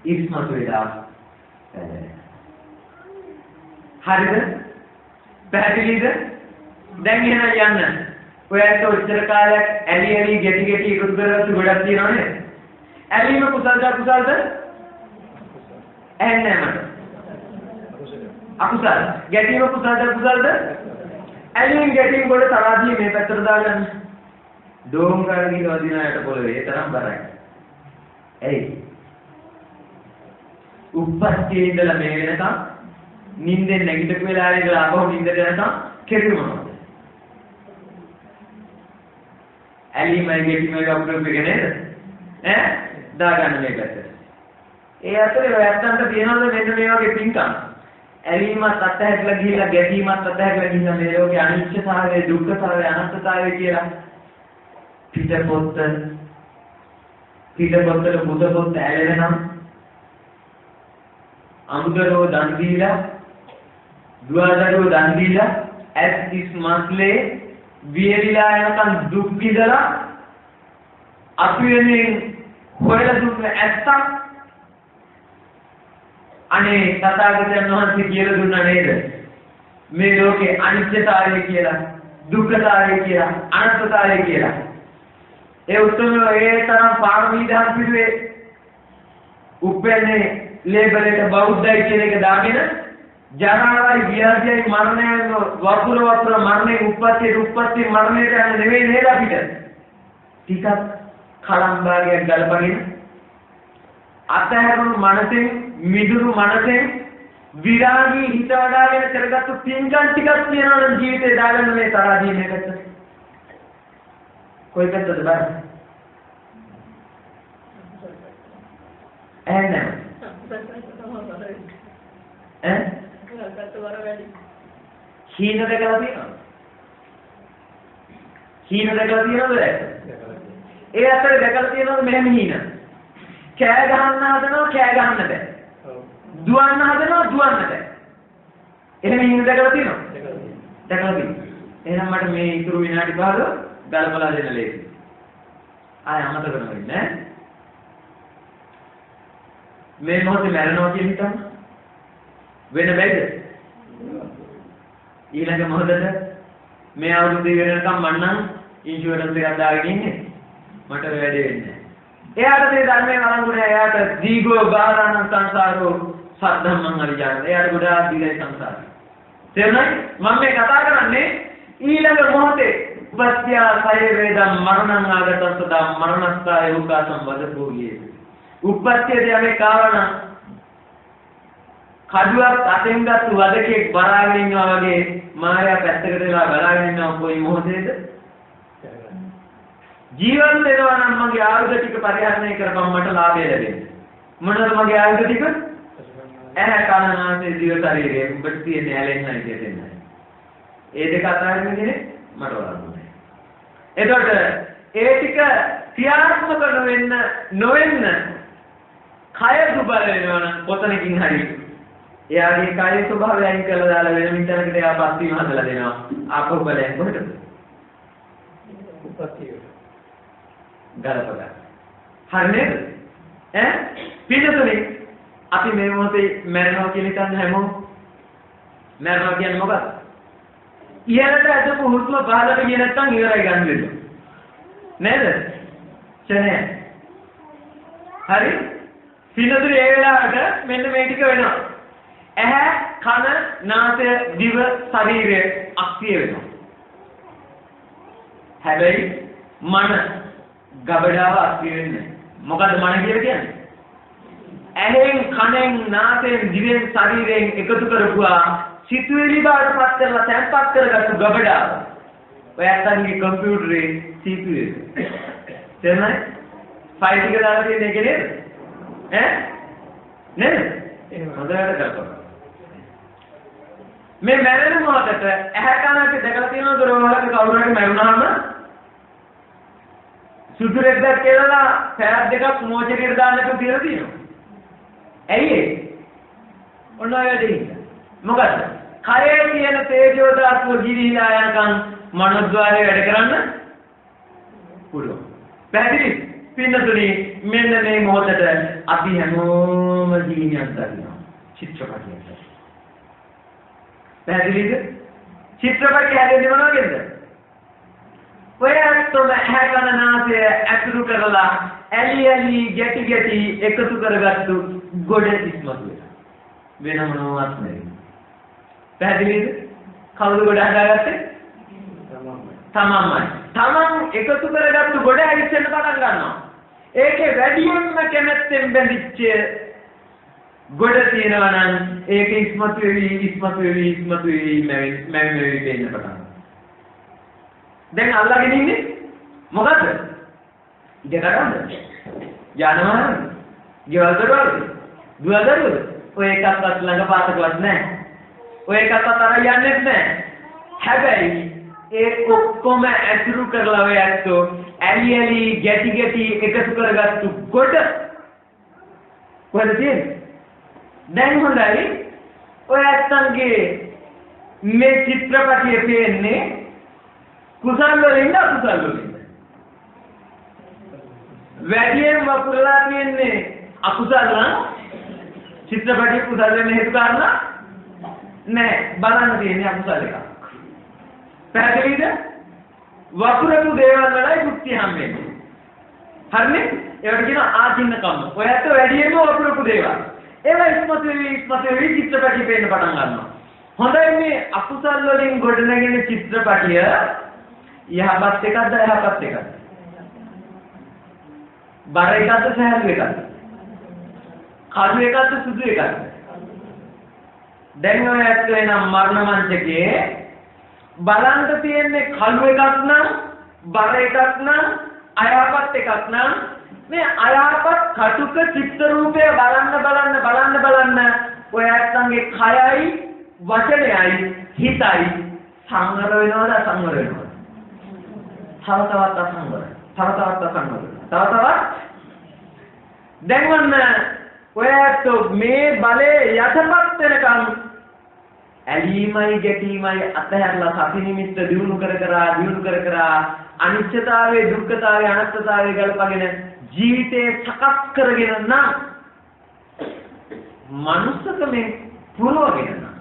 ඉස්මතු වෙලා. හරිද? පැහැදිලිද? දැන් එහෙනම් යන්න. ඔයත් උත්තර කාලයක් ඇලි ගැටි එකතු කරගත්තු ගොඩක් තියෙනවනේ. ඇලීම කුසල්ද අකුසල්ද? ඇන්නේ මට. අකුසල. ගැටීම කුසල්ද අකුසල්ද? ඇලීම ගැටීම වල තරහදී මේ පැත්තට දාගන්න. දෝම් කරගෙන වදිනායට පොළවේ ඒ තරම් බරයි. එයි. උප්පත්තියේ ඉඳලා මේ වෙනකම් නිින්දෙන් නැගිටපු වෙලාවේ ඉඳලා ආපහු නිින්දට යනකම් කෙරුණා. ඇලීමයි ගැටීමයි අපුරු එක නේද? දාගන්න මේ පැත්තට. ඒ අතරේ ඔය ඇත්තන්ට තියෙනවද මෙන්න මේ වගේ පින්කම්? ඇලීමත් අත්හැරලා ගිහිල්ලා ගැටීමත් අත්හැරලා ගිහිල්ලා මේ ලෝකේ අනිත්‍යතාවය, දුක්ඛතාවය, අනාත්මතාවය කියලා පිටපොත්තට බුදපොත්ත ඇලෙනනම් අමුදරෝ දන් දීලා, දුවදරෝ දන් දීලා, ඇස් කිස් මස්ලේ වියලිලා යනකම් දුක් විඳලා අපි වෙනින් හොයලා දුන්න ඇත්තක් අනේ තථාගතයන් වහන්සේ කියලා දුන්නා නේද? මේ ලෝකේ අනිත්‍යතාවය කියලා, දුක්ඛතාවය කියලා, අනාත්මතාවය කියලා. ඒ උත්තරම ඒ තරම් පාරමී දහම් පිළිවේ උපෙන්නේ ලේබල් එක බෞද්ධයි කියන එක දාගෙන ජරාවයි ව්‍යාධියයි මරණයයි වතුර මරණය උප්පත්ති මරණයට යන නෙවෙයි නේද අපිට? ටිකක් කලම්බාගයක් ගලපගෙන අතහැරුණු මනසෙන් මිදුණු මනසෙන් විරාගී හිත වඩාගෙන කරගත්තු පින්කම් ටිකක් තියනවා නම් ජීවිතේ දාගන්න මේ තරහදී මේකට කොයි පැත්තද බලන්න? එහෙනම් හීන දැකලා තියෙනවද? ඒ අතරේ දැකලා තියෙනවද මෙහෙම හීන? කෑ ගහන්න හදනවා, කෑ ගහන්න බෑ. දුවන්න හදනවා, දුවන්න බෑ. එහෙම හීන දැකලා තියෙනවද? දැකලා තියෙනවා. එහෙනම් මට මේ ඉතුරු විනාඩි 15 ගලපලා දෙන්න ලේසි. ආය අමතක කරන්න නෑ. මේ මොහොතේ මැරෙනවා කියන හිතන්න වෙන බැයිද? ඊළඟ මොහොතේ මේ අවුරුදු වෙනකම් මන්නම් ඉන්ෂුරන්ස් එකක් දාගෙන ඉන්නේ. මට වැඩේ වෙන්නේ නෑ. එයාට මේ ධර්මයේ වළංගුනේ එයාට දීගෝ බාරණ සංසාරෝ සද්ධම්මං අරිජාන. එයාට ගොඩාක් දීලා සංසාරේ. තේරුණාද? මම මේ කතා කරන්නේ ඊළඟ මොහොතේ උපත්ත්‍ය කය වේදම් මරණං ආගතං සදා මරණස්ථාය උකාසම් වදපෝයේ. උපත්ත්‍යදී අපි කාවන කඩුවක් අතෙන් ගත්ත වදකෙක් බලාගෙන ඉන්නවා වගේ මායා පැත්තකට වෙලා බලාගෙන ඉන්නවා කොයි මොහොතේද ජීවත් වෙනවා නම් මගේ ආයුධ ටික පරිහරණය කරපම් මට ලාභය ලැබෙන්නේ. මොනවද මගේ ආයුධ ටික? ඇහැ කන නාසය දිව ශරීරය උඹට තියෙන ඇලෙන්නයි දෙන්නේ. ඒ දෙක අතරින් ඉන්නේ මට වරන්නේ. එතකොට ඒ ටික ක්‍රියාත්මක නොවෙන්න කය දුබල වෙනවා නම් කොතනකින් හරි එයාගේ කායේ ස්වභාවය අයින් කරලා දාලා වෙන මිනිතනකට එයා පස්වීම හදලා දෙනවා. ආපහු බලයන් කොහෙටද? උපත්තිය. ගලපගන්න. හරිද? පිටුතුනේ අපි මේ මොහොතේ මරනවා කියන එක හැමෝම මරනවා කියන්නේ මොකක්ද? ඉහළට ඇදපු හුස්ම පහළට ගියේ නැත්නම් ඉවරයි ගන්න වෙන්නේ. නේද? ඡනේ. හරි? පිටුතුනේ ඒ වෙලාවට මෙන්න මේ ටික වෙනවා. ඇහැ, කන, නාසය, දිව, ශරීරය අක්තිය වෙනවා. හැබැයි මන ගබඩාව අක්තිය වෙන්නේ. මොකද්ද මන කියලා කියන්නේ? ඇහෙන්, කනෙන්, නාසයෙන්, දිවෙන්, ශරීරයෙන් එකතු කරපුවා සිතුවිලි බවට පත් කරලා තැන්පත් කරගත්තු ගබඩාව. ඔයයන්ගේ කම්පියුටරේ CPU එක. තේරුණාද? ෆයිල් ටික දාලා තියෙන එක නේද? නේද? හොඳට කරපොත්. මේ මැරෙන මොහොතට ඇහැ කනට දැකලා තියෙනවද රෝහලක කවුරු හරි මැරුණාම සුදු රෙද්දක් කියලා පැයක් දෙකක් මොචරියට දාන්නක තියලා තියෙනවා. ඇයි ඒ? ඔන්න ඔය දෙන්න. මොකද? කයේ තියෙන තේජෝ ධාතුව ගිලිහිලා යනකම් මනෝද්වාරය වැඩ කරන්න පුළුවන්. පැහැදිලි? පින්නතුනි මෙන්න මේ මොහොතට අපි හැමෝම ජීවිතයක් ගන්නවා. චිත්‍රපටයක්. පැහැදිලිද? චිත්‍රපටය හැදෙන්නේ මොනවද? ඔයත්තුම හැකන නාසය ඇතුළු කරලා ඇලි ගැටි එකතු කරගත්තු ගොඩ ඉස්මතු වෙන මොනවත් නෙවෙයි. පැහැදිලිද? කවුද ගොඩ හදාගත්තේ? තමන්මයි. තමන් එකතු කරගත්තු ගොඩ ඇවිස්සෙන්න පටන් ගන්නවා. ඒකේ වැඩියෙන්ම කැමැත්තෙන් බැඳිච්ච ගොඩ තියෙනවා නම් ඒක ඉස්මතු වෙවි මැවෙන්න පටන් ගන්නවා. දැන් අල්ලගෙන ඉන්නේ මොකද්ද? ඉඩකඩම්ද? යනවාද? ගෙවල් දරවලද? දුව දරුවද? ඔය එකක්වත් ළඟ පාතකවත් නැහැ. ඔය එකක්වත් අර යන්නේත් නැහැ. හැබැයි ඒ ඔක්කොම ඇසුරු කරලා ඔය ඇත්තෝ ඇලි ගැටි එකතු කරගත්තු කොට කොහෙද තියෙන්නේ? දැන් හොඳයි. ඔය ඇත්තන්ගේ මේ චිත්‍රපටිය පේන්නේ කුසල් වලින්ද අකුසල් වලින්ද? වැඩියෙන් වපුරලා තියෙන්නේ අකුසල් නම් චිත්‍රපටිය කුසල් වෙන්න හේතු කාරණා නෑ. බලන්න තියෙන්නේ අකුසල් එකක්. පැහැදිලිද? වපුරපු දේවල් වලයි මුක්තිය හම්බෙන්නේ. හරිනේ? ඒවට කියන ආධින්නකම්. ඔයත් වැඩියෙන්ම වපුරපු දේවල්. ඒවා ඉස්මතු වෙවි චිත්‍රපටිය පේන්න පටන් ගන්නවා. හොඳයි මේ අකුසල් වලින් ගොඩනගෙන චිත්‍රපටිය යහපත් එකක්ද යහපත් එකක්ද? බර එකක්ද සහැල්ලු එකක්ද? කළු එකක්ද සුදු එකක්ද? දැන් ඔය ඇත්ත වෙනම් මරණ මංචකේ බලන්න තියෙන්නේ කළු එකක් නම් බර එකක් නම් අයහපත් එකක් නම් මේ අයහපත් කටුක චිත්‍ර රූපය බලන්න ඔය ඇත්තන්ගේ කයයි වචනයයි හිතයි සංවර වෙනවද අසංවර වෙනවද? තව තවත් අසංවර. දැන් වන්න ඔයත් මේ බලේ යටපත් වෙනකම් ඇලීමයි ගැටීමයි අතහැරලා සති නිමිත්ත දියුණු කර අනිත්‍යතාවයේ දුක්ඛතාවයේ අනාත්මතාවයේ ගලපගෙන ජීවිතේ සකස් කරගෙන නම් මනුස්සකමේ පුරවගෙන නම්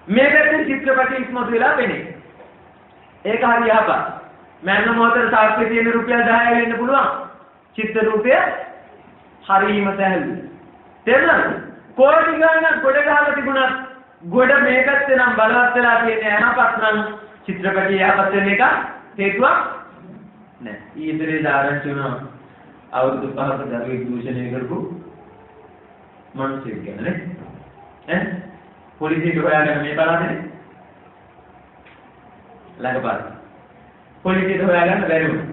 මේ පැත්තේ චිත්‍රපටි ඉස්මතු වෙලා වෙන්නේ. ඒක හරි යහපත්. මරණ මොහොතේ සාක්ෂි තියෙන රුපියල් 10 වෙන්න පුළුවන්. චිත්‍ර රූපය හරීම සැහැල්ලු. තේරුණාද? කෝටි ගණන් ගොඩ ගහලා තිබුණත් ගොඩ මේ පැත්තේ නම් බලවත් වෙලා තියෙන යහපත් නම් චිත්‍රපටිය යහපත් වෙන එක හේතුවක් නැහැ. ඊතරේ ආරංචි වුණා අවුරුදු 5ක දරුවෙක් දූෂණය කරපු මිනිස්සෙක් ගැන නේ. පොලිසියට හොයාගෙන මේ බලන්නේ ළඟපාත. පොලිසියට හොයාගන්න බැරි වුණා.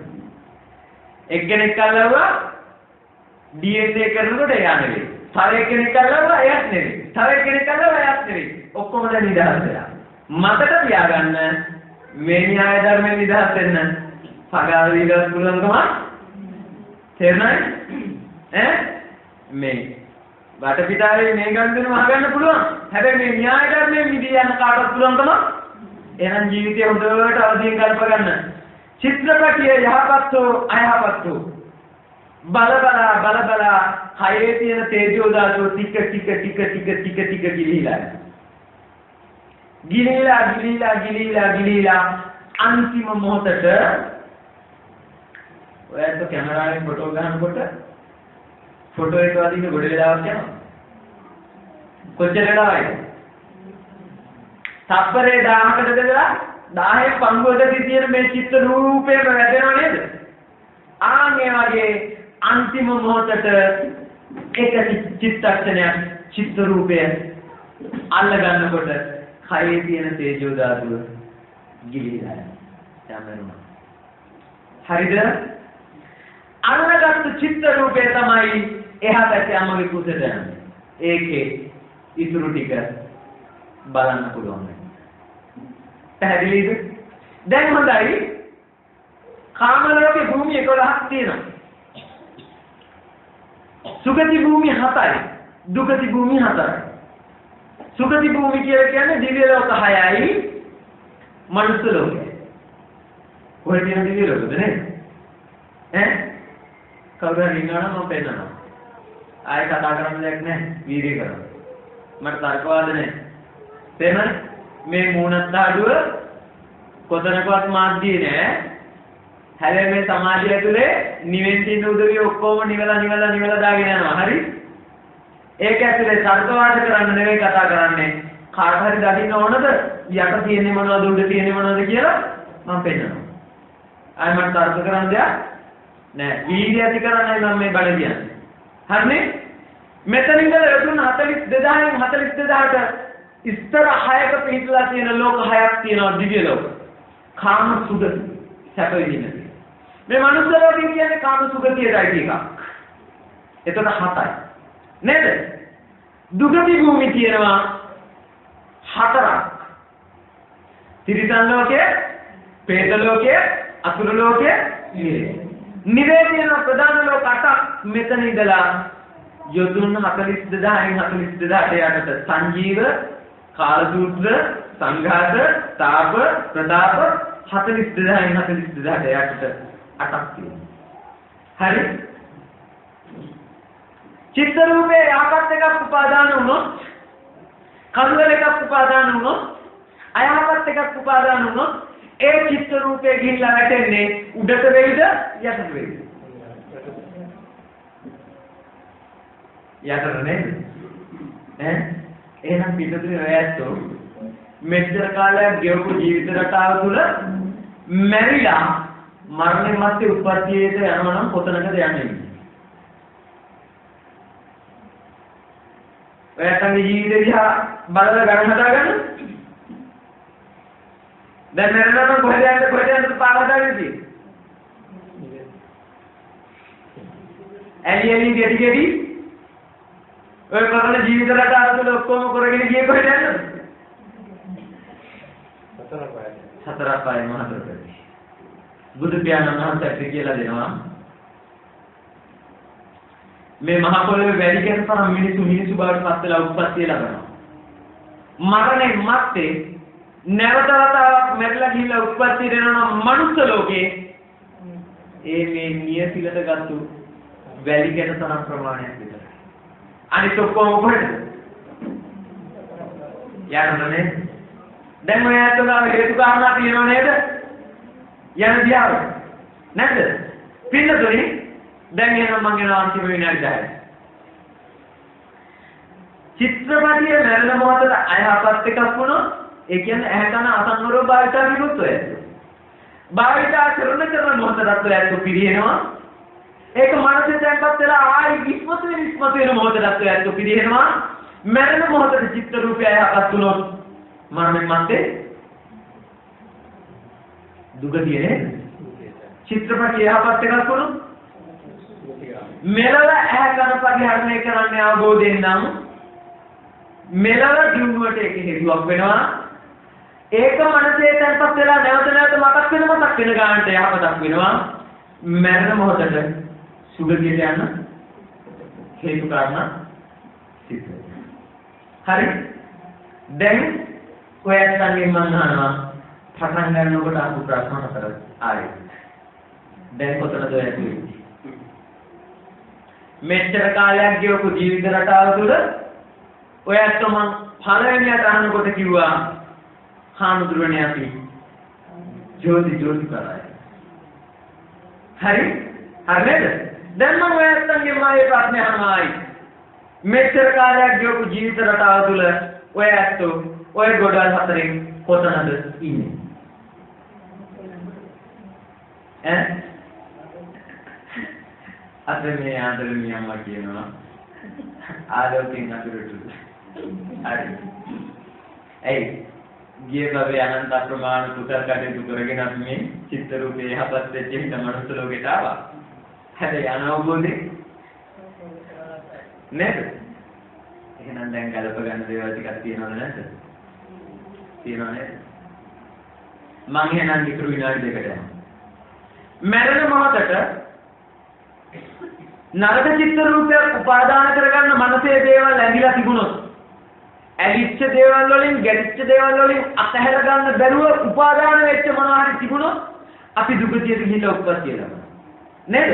එක්කෙනෙක් අල්ලවුවා DNA කරනකොට එයා නෙවෙයි. තව එක්කෙනෙක් අල්ලවුවා එයාත් නෙවෙයි. තව එක්කෙනෙක් අල්ලවුවා එයාත් නෙවෙයි. ඔක්කොම දැන් නිදහස් වෙලා. මතක තියාගන්න මේ න්‍යාය ධර්මයෙන් නිදහස් වෙන්න පගාර දීලා පුළුවන්කම තේරෙනවද? මේ වටපිටාවේ මේ ගන්දෙනම අහගන්න පුළුවන්. හැබැයි මේ න්‍යාය ධර්මයෙන් මිදී යන කාටවත් පුළුවන්කම එහෙනම් ජීවිතය හොඳට අවදීන් කල්ප ගන්න. චිත්‍රපටිය යහපත්ෝ අයහපත්ෝ බල හයේ තියෙන තේජෝ ධාතුව ටික ගිලිලා අන්තිම මොහොතට ඔයත් කැමරාවෙන් ෆොටෝ ගන්නකොට ෆොටෝ එක වදින්න ගොඩ වෙලාවක් යනවා. කොච්චර වෙලාවයිද? තප්පරේ 1000කට බෙදලා 1000 පංගුවකදී තියෙන මේ චිත්ත රූපේම වැදෙනව නේද? ආන්නේ වගේ අන්තිම මොහොතට එක චිත්තක්ෂණයක් චිත්ත රූපය අල්ල ගන්නකොට කයේ තියෙන තේජෝ ධාතුව ගිලිලා යනවා. හරිද? අන්නගත් චිත්ත රූපය තමයි එහා පැත්තේ අම්මගේ කුසට යන්නේ. ඒකේ ඉතුරු ටික බලන්න පුළුවන්. පැහැදිලිද? දැන් හොඳයි. කාම ලෝකේ භූමි 11ක් තියෙනවා. සුගති භූමි 7යි. දුගති භූමි 4යි. සුගති භූමි කියන්නේ දිව්‍ය ලෝක 6යි. මනුස්ස ලෝකය. ඔය කියන දිව්‍ය ලෝකද නේද? කවුරු හරි ඉන්නවනම් මම පෙන්නනවා. ආයෙ කතා කරන්න දෙයක් නැහැ. වීර්ය කරන්න. මට තර්කවාද නැහැ. තේරෙනවද? මේ මූණත් ආඩුව කොතනකවත් මාධ්‍යයේ නෑ. හැබැයි මේ සමාජය ඇතුලේ නිවෙන් තියෙන උදවිය ඔක්කොම නිවලා දාගෙන යනවා. හරි? ඒක ඇතුලේ තර්කවාද කරන්න නෙවෙයි කතා කරන්නේ. කාට හරි දකින්න ඕනද? යට තියෙන්නේ මොනවද උඩ තියෙන්නේ මොනවද කියලා මම පෙන්නනවා. ආයෙ මට තර්ක කරන්න දෙයක් නෑ. වීර්ය ඇති කරන්නයි මම මේ බණ කියන්නේ. හරිනේ? මෙතන ඉඳලා යතුන් 42000න් 42000ට ඉස්තර 6ක පිටලා තියෙන ලෝක 6ක් තියෙනවා දිව්‍ය ලෝක. කාම සුගති සැප විඳින. මේ මනුස්ස ලෝකෙ කියන්නේ කාම සුගතියයි එකක්. එතකොට 7යි. නේද? දුගති භූමි තියෙනවා 4ක්. තිරිසන් ලෝකය, പ്രേත ලෝකය, අසුර ලෝකය, නිරේ තියෙන ප්‍රධාන ලෝක 8ක්. මෙතන ඉඳලා යොදුන් 42000න් 42000ට යටට සංජීව කාලසූත්‍ර සංඝාත තාප ප්‍රදාප 42000න් 42000ට යටට 8ක් තියෙනවා. හරි? චිත්ත රූපේ යහපත් එකක් උපාදාන වුණොත් කර්මවල එකක් උපාදාන වුණොත් අයහපත් එකක් උපාදාන වුණොත් ඒ චිත්ත රූපේ ගිහිල්ලා වැටෙන්නේ උඩට වෙයිද යටට වෙයිද? යටට නේද? එහෙනම් පිටුතුනේ ඔයයන්තෝ මෙච්චර කාලයක් ගෙවපු ජීවිත රටාව තුළ මැරිලා මරණය මැත්තේ උප්පත්තියට යනවා නම් කොතනකද යන්නේ? ඔයයන්ගේ ජීවිතය දිහා බලලා ගණන් හදාගන්න. දැන් මැරෙනවා නම් කොහෙද යන්නේ පාර හදාගන්න තියෙන්නේ? ඇලි ගෙඩි ඔය කරන ජීවිත රටාව තුළ ඔක්කොම කරගෙන ගියේ කොහෙද යන්නද? සතර පාය මහතරපති. බුදු පියාණන් වහන්සේ කියලා දෙනවා මේ මහ පොළොවේ වැඩි කෙන තරම් මිනිසු බවට පත් වෙලා උත්පත්ති ලැබෙනවා. මරණය මැත්තේ නැවත වතාවක් මැරිලා ගිහිල්ලා උත්පත්ති වෙනවා මනුස්ස ලෝකේ. ඒ මේ නියතිලට ගත්තු වැඩි කෙන තරම් ප්‍රමාණයක් විතරයි. අනිත් ඔක්කොම කොහෙද? යන්නනේ. දැන් ඔය ඇත්තටම හේතු කාරණා තියෙනව නේද? යන දියාව. නැද්ද? පින්නතුනි දැන් එනවා මම යන අන්තිම විනාඩි 10. චිත්‍රපටියේ මැරෙන මොහොතට අයහපත් එකක් වුණොත් ඒ කියන්නේ ඇහැ කන අසංවරව භාවිතා විරුද්ධ වෙයි. භාවිතා කරන මොහොතට ඇත්ත පිරිනවනවා. ඒක මනසේ තැන්පත් වෙලා ආයි විස්මතු වෙන මොහොතට ඇත්ත පිරිනවනවා. මරණ මොහොතේ චිත්ත රූපය යහපත් වුණොත් මරණයන් මැත්තේ දුගතිය නේද? චිත්‍රපටය යහපත් එකක් වුණොත් මෙලව ඇහැ කන පරිහරණය කරන්න අවබෝධයෙන් නම් මෙලව දිනුවට ඒක හේතුවක් වෙනවා. ඒක මනසේ තැන්පත් වෙලා නැවත මතක් වෙන ගානට යහපතක් වෙනවා. මරණ මොහොතට සුගතියට යන්න හේතු කාරණා සිද්ධ වෙනවා. හරි. දැන් ඔයයන්ගෙන් මම අහනවා පටන් ගන්නකොට අහපු ප්‍රශ්න හතර ආයි. දැන් කොතනද ඔය ඇතුලේ? මෙච්චර කාලයක් ගෙවපු ජීවිත රටාව තුළ ඔයත් මම පළවෙනියට අහනකොට කිව්වා හාමුදුරනේ අපි ජෝති කරායි. හරි? හරිද? දැන් මම ඔයත්ගේ මායේ ප්‍රශ්න අහනවායි. මෙච්චර කාලයක් ගෙවපු ජීවිත රටාව තුළ ඔයත් ඔය ගොඩවල් හතරෙන් කොතනද ඉන්නේ? අද මේ ආදරණීය අම්මා කියනවා ආලෝකයෙන් අතුරට. හරි. එයි ගිය භවයේ අනන්ත ප්‍රමාණ කුසල කටයුතු කරගෙන අපි මේ චිත්ත රූපේ යහපත් වෙච්ච හිත මනුස්ස ලෝකෙට ආවා. හැබැයි අනවබෝධේ නේද? එහෙනම් දැන් ගලප ගන්න දේවල් ටිකක් තියෙනවද නැද්ද? තියෙනව නේද? මං එහෙනම් ඉතුරු විනාඩි දෙකට යනවා. මරණ මොහොතට නරක චිත්ත රූපයක් උපාදාන කරගන්න මනසේ දේවල් ඇඳිලා තිබුණොත් ඇලිච්ච දේවල් වලින් ගැටිච්ච දේවල් වලින් අතහැර ගන්න බැරුව උපාදාන වෙච්ච මොනවා හරි තිබුණොත් අපි දුකතියට ගිහිල්ලා උප්පත්තිය ලබනවා නේද?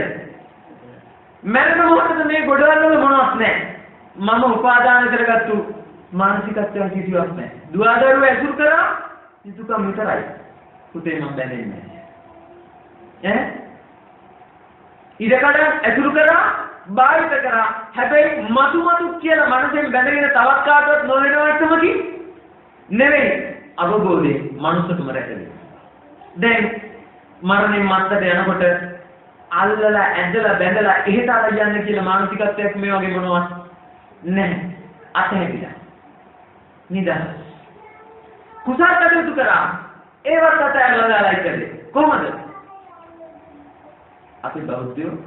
මරණ මොහොතේ මේ ගොඩවල් වල මොනවත් නැහැ. මම උපාදාන කරගත්තු මානසිකත්වයන් කිසිවක් නැහැ. දුවදරුව ඇසුරු කරා යුතුයකම් විතරයි. පුතේ මම බැඳෙන්නේ නැහැ. ඉඩකඩ ඇසුරු කරා භාවිත කරා. හැබැයි මතු කියලා මනසෙන් බැඳගෙන තවත් කාටවත් නොවෙනවටමකි නෙවෙයි. අවබෝධයෙන් මනුස්සකම රැකෙනවා. දැන් මරණයන් මත්තට යනකොට අල්ලලා ඇදලා බැඳලා එහෙට ආව යන්න කියලා මානසිකත්වයක් මේ වගේ මොනවත් නැහැ. අතහැරිලා. නිදහස්. කුසල කටයුතු කරා. ඒවත් අතහැරලා දාලා ඉන්නේ. කොහොමද? අපි බෞද්ධයෝ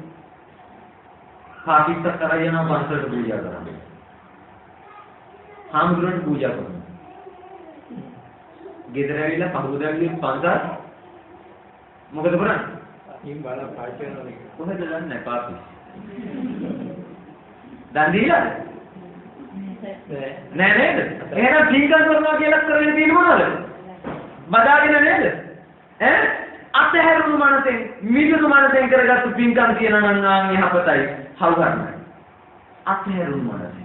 පාටිච්ච කරගෙන පන්සලට පූජා කරනවා. හාමුදුරන්ට පූජා කරනවා. ගෙදර ඇවිල්ලා පහුදැවිලි පන්සල් මොකද කරන්නේ? ඊම් බාල පාටි කරනවා. කොහෙද දන්නේ පාපි? දන් දීලාද? නෑ නේද? එහෙනම් පින්කම් කරනවා කියලා කරගෙන තියෙන්නේ මොනවද? බදාගෙන නේද? ඈ අතහැරුණු මනසෙන් මිදුණු මනසෙන් කරගත්තු පින්කම් කියනවා නම් යහපතයි හවුහරණයි. අතහැරුණු මනසෙන්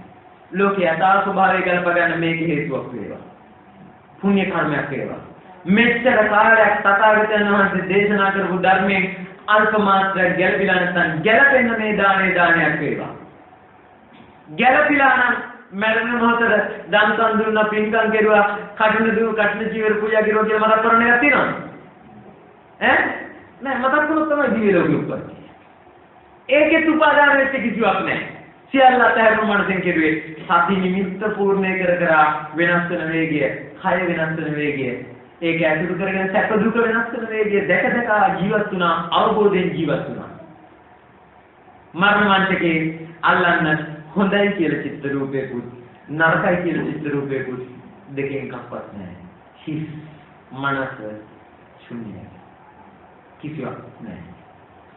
ලෝකයේ යථා ස්වභාවය ගලප ගන්න මේක හේතුවක් වේවා. පුණ්‍ය කර්මයක් වේවා. මෙච්චර කාලයක් තථාගතයන් වහන්සේ දේශනා කරපු ධර්මයෙන් අල්ප මාත්‍රයක් ගැළපිලා නැත්නම් ගැළපෙන්න මේ දානයක් වේවා. ගැළපිලා නම් මරණ මොහොතේ දන්සන් දුන්නා පින්කම් කෙරුවා කටින ජීවර පූජා කෙරුවා කියලා මතක් කරන එකක් තියෙනවද? නෑ මතක් කළොත් තමයි දිව්‍ය ලෝකෙ උපදින්නේ. ඒකේ උපාදාන වෙච්ච කිසිවක් නෑ. සියල්ල අතහැරුණු මනසෙන් කෙරුවේ සති නිමිත්ත පූර්ණේ කර වෙනස් වෙන වේගය, කය වෙනස් වෙන වේගය, ඒක ඇතුළු කරගෙන සැප දුක වෙනස් වෙන වේගය දැක ජීවත් වුණා, අවබෝධයෙන් ජීවත් වුණා. මරණ මංචකේ අල්ලන්න හොඳයි කියලා චිත්ත රූපේකුත් නරකයි කියලා චිත්ත රූපේකුත් දෙකෙන් එකක්වත් නෑ. හිස් මනස ශුන්‍යයි. කිසිවක් නැහැ.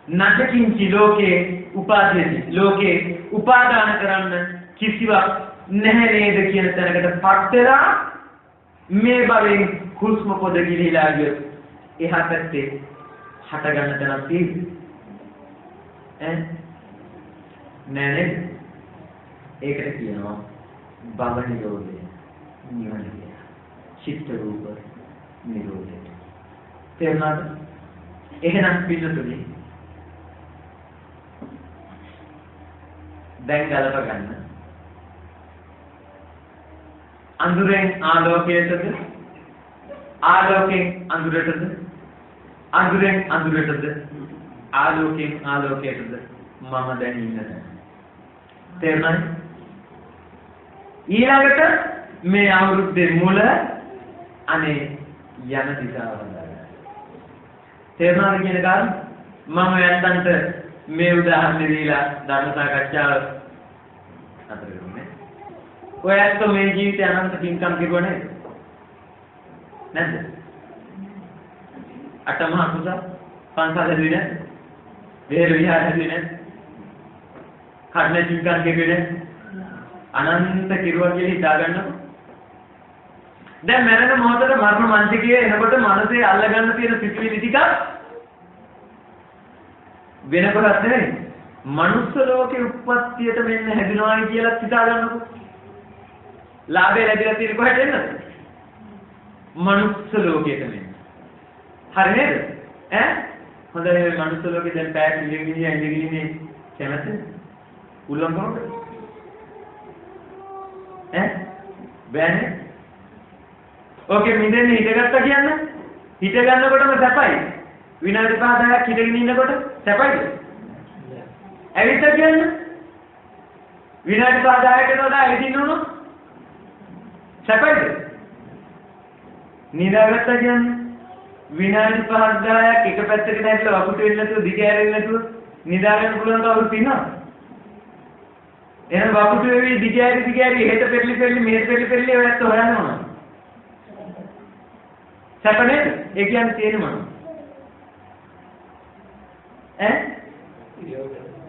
නැතකින්චි ලෝකේ උපාදේති. ලෝකේ උපාදාන කරන්න කිසිවක් නැහැ නේද කියන තැනකටපත් වෙලා මේ භවයෙන් හුස්ම පොද ගිලිලා ගියොත් එහා පැත්තේ හට ගන්න තැනක් තියෙන්නේ. නෑ. ඒකට කියනවා භව නිරෝධය. නිවන කියලා. චිත්ත රූප නිරෝධය. තේරුණාද? එහෙනම් පිළිතුරේ දැන් ගලප ගන්න. අඳුරෙන් ආලෝකයටද? ආලෝකයෙන් අඳුරටද? අඳුරෙන් අඳුරටද ආලෝකයෙන් ආලෝකයටද මම දැන් ඉන්නේ. තේරුණාද? ඊළඟට මේ අවුරුද්දේ මුල අනේ යන දිශාව හොඳයි. තේරුණාද කියන කාරණා? මම යන්තන්ට මේ උදාහරණ දීලා ධර්ම සාකච්ඡාව අතර ගන්නේ. ඔයත් මේ ජීවිතය අනන්ත පින්කම් කිරුවා නේද? නැද්ද? අටමහා කුසල පන්සල් හැදුවේ නැද්ද? වේර විහාර හැදුවේ නැද්ද? කර්ණ පින්කම් කෙරුවේ නැද්ද? අනන්ත කිරුවා කියලා හිතා ගන්නකො. දැන් මරණ මොහොතේ මරණ මංචකයේ එනකොට මනසේ අල්ලගන්න තියෙන සිතුවිලි ටික වෙනකොටත් නෙවෙයි. මනුස්ස ලෝකේ උප්පත්තියට මෙන්න හැදුනායි කියලා හිතා ගන්නකො. ලාභය ලැබිලා තියෙන කොහෙට එන්නද? මනුස්ස ලෝකයට මෙන්න. හරි නේද? හොඳයි මේ මනුස්ස ලෝකේ දැන් පැය ඉඳගෙන ඉන්නේ කැමතිද? උල්ලංඝනද? බෑනේ. ඕකේ මිදෙන්න හිටගත්තා කියන්නේ හිට ගන්නකොටම සැපයි. විනාඩි 5-10ක් හිටගෙන ඉන්නකොට සැපයිද? ඇවිත් කියන්නේ විනාඩි 5-10කට වඩා ඇවිදින්න උනොත් සැපයිද? නිදාගත්තා කියන්නේ විනාඩි 5-10ක් එක පැත්තකට නැట్లా වකුට වෙන්නේ නැතුව දිග ඇරෙන්නේ නැතුව නිදා ගන්න පුළුවන් කවුරුත් ඉන්නවද? එහෙනම් වකුට වෙවි දිග ඇරි හෙට පෙරලි මෙහෙට පෙරලි ඔයත් හොයන්න ඕන. සැප නේද? ඒ කියන්නේ තියෙන මොනවද?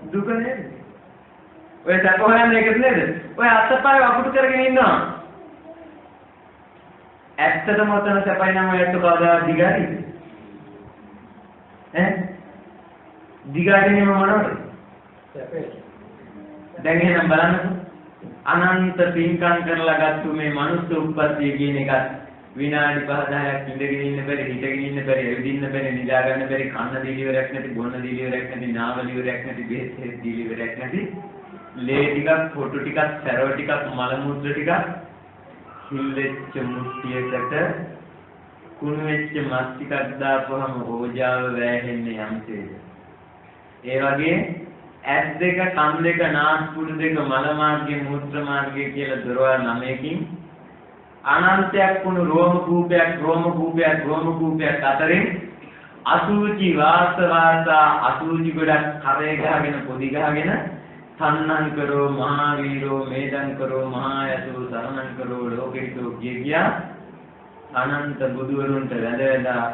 දුක නේද? ඔය සැප හොයන්නේ ඒකද නේද? ඔය අත්පය වකුට කරගෙන ඉන්නවා. ඇත්තටම ඔතන සැපයි නම් ඔයත් කවදා දිගාරිද? දිගාරින්නේ මොනවද? සැපේ. දැන් එහෙනම් බලන්නකො. අනන්ත පින්කම් කරලා ගත්තු මේ මනුස්ස උප්පත්තිය කියන එකත් විනාඩි 5-10ක් ඉඳගෙන ඉන්න බැරි, හිටගෙන ඉන්න බැරි, ඇවිදින්න බැරි, නිදා ගන්න බැරි, කන්න දීලිවරයක් නැති, බොන්න දීලිවරයක් නැති, නාවලිවරයක් නැති, බෙහෙත් දීලිවරයක් නැති, ලේ ටිකක්, පොටු ටිකක්, සැරව ටිකක්, මල මුත්‍ර ටිකක්, හිල්ලෙච්ච මුට්ටියකට කුණු වෙච්ච මස් ටිකක් දාපුවම ඕජාව වැහෙන්නේ යම්සේද. ඒ වගේ ඇස් දෙක, කන් දෙක, නාස්පුඩු දෙක, මල මාර්ගය, මූත්‍ර මාර්ගය කියලා දොරවල් 9කින් අනන්තයක් වුණු රෝම කූපයක් අතරින් අසුචි වාසවාසා අසුචි ගොඩක් කරේ ගහගෙන පොඩි ගහගෙන තන්නං කරෝ මහා වීරෝ මේදං කරෝ මහා යසෝ සරණං කරෝ ලෝකෙිතෝ කියා අනන්ත බුදුවරුන්ට වැඳලා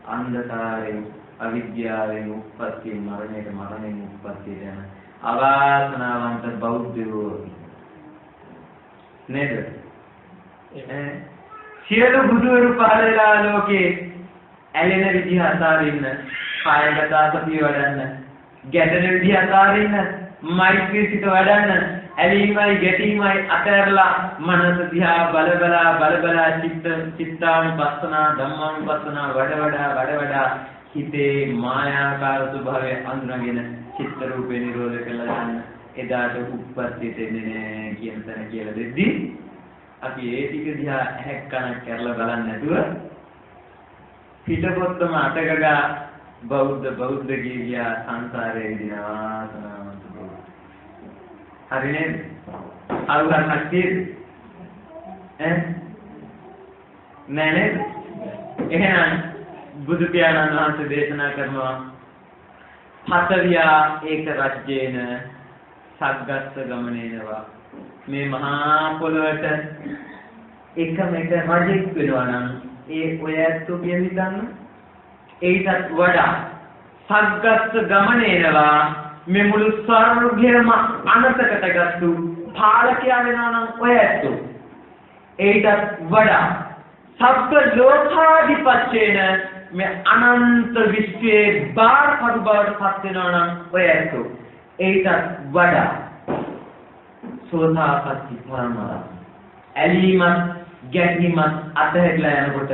අන්ධකාරයෙන් අවිද්‍යාවෙන් උප්පත්ති මරණයෙන් උප්පත්ති යන අවාසනාවන්ත බෞද්ධයෝ නේද? සියලු බුදුවරු පහළ වෙලා ලෝකේ ඇලෙන විදිහ අතාරින්න, කායගත සතිය වඩන්න, ගැටෙන විදිහ අතාරින්න, මෛත්‍රී සිත වඩන්න, ඇලීමයි ගැටීමයි අතහැරලා මනස දිහා බලබලා චිත්තානුපස්සනා ධම්මානුපස්සනා වඩ හිතේ මායාකාර ස්වභාවය අඳුනගෙන චිත්ත රූපේ නිරෝධ කළා යන එදාට උප්පත්තියට එන්නේ නැහැ කියන තැන කියලා දෙද්දි අපි ඒ ටික දිහා ඇහැක් කනක් කරලා බලන්නේ නැතුව පිටපොත්තම අටගගා බෞද්ධ කියා සංසාරේ විදිනවා සනාවන්ත බෞද්ධ. හරි නේද? අරුහණක් තියෙද? නෑ නේද? එහෙනම් බුදු පියාණන් වහන්සේ දේශනා කරනවා හතවියා ඒක රජ්‍යේන සග්ගස්ස ගමනේනවා මේ මහා පොළොවට එකම එක රජෙක් වෙනවා නම් ඒ ඔය ඇත්තෝ කියන හිතන්න ඒකත් වඩා සග්ගස්ස ගමනේනවා මේ මුළු ස්වර්ගයම අනතකට ගත්තු පාලකයා වෙනවා නම් ඔය ඇත්තෝ ඒකත් වඩා සබ්බ ලෝකාධිපත්‍යේන මේ අනන්ත විශ්වයේ බාරපත් බවට පත් වෙනවා නම් ඔය ඇත්තෝ ඒකත් වඩා සෝතාපට්ටි පරමරා ඇලීමත් ගැටීමත් අතහැරලා යනකොට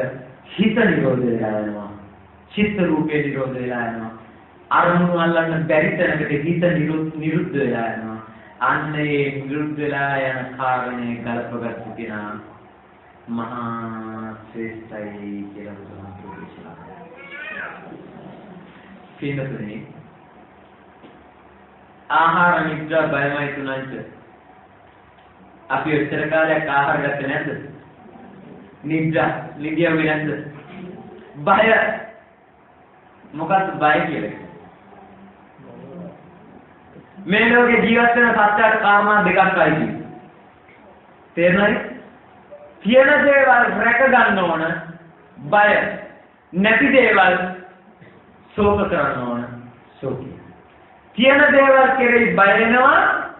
හිත නිරෝධ වෙලා යනවා. චිත්ත රූපේ නිරෝධ වෙලා යනවා. අරමුණු අල්ලන්න බැරි තැනකට හිත නිරුද්ධ වෙලා යනවා. අන්න ඒ නිරුද්ධ වෙලා යන කාරණේ කල්පගත කෙනා මහා ශ්‍රේෂ්ඨයි කියලා බුදුහාමුදුරුවෝ දේශනා කළා. පින්නතුනි ආහාර නිද්‍රා බයමයි තුනන්ට අපි උත්තර කාලයක් ආහාර ගත්තේ නැද්ද? නිද්‍රා නිදියුවේ නැද්ද? බය මොකක්ද බය කියලා? මේ ලෝකේ ජීවත් වෙන සත්‍යයට කාරණා දෙකක් අයිති. තේරුණාද? තියෙන දේවල් රැක ගන්න ඕන බය. නැති දේවල් ශෝක කරන්න ඕන ශෝකය. තියෙන දේවල් කෙරෙහි බය වෙනවා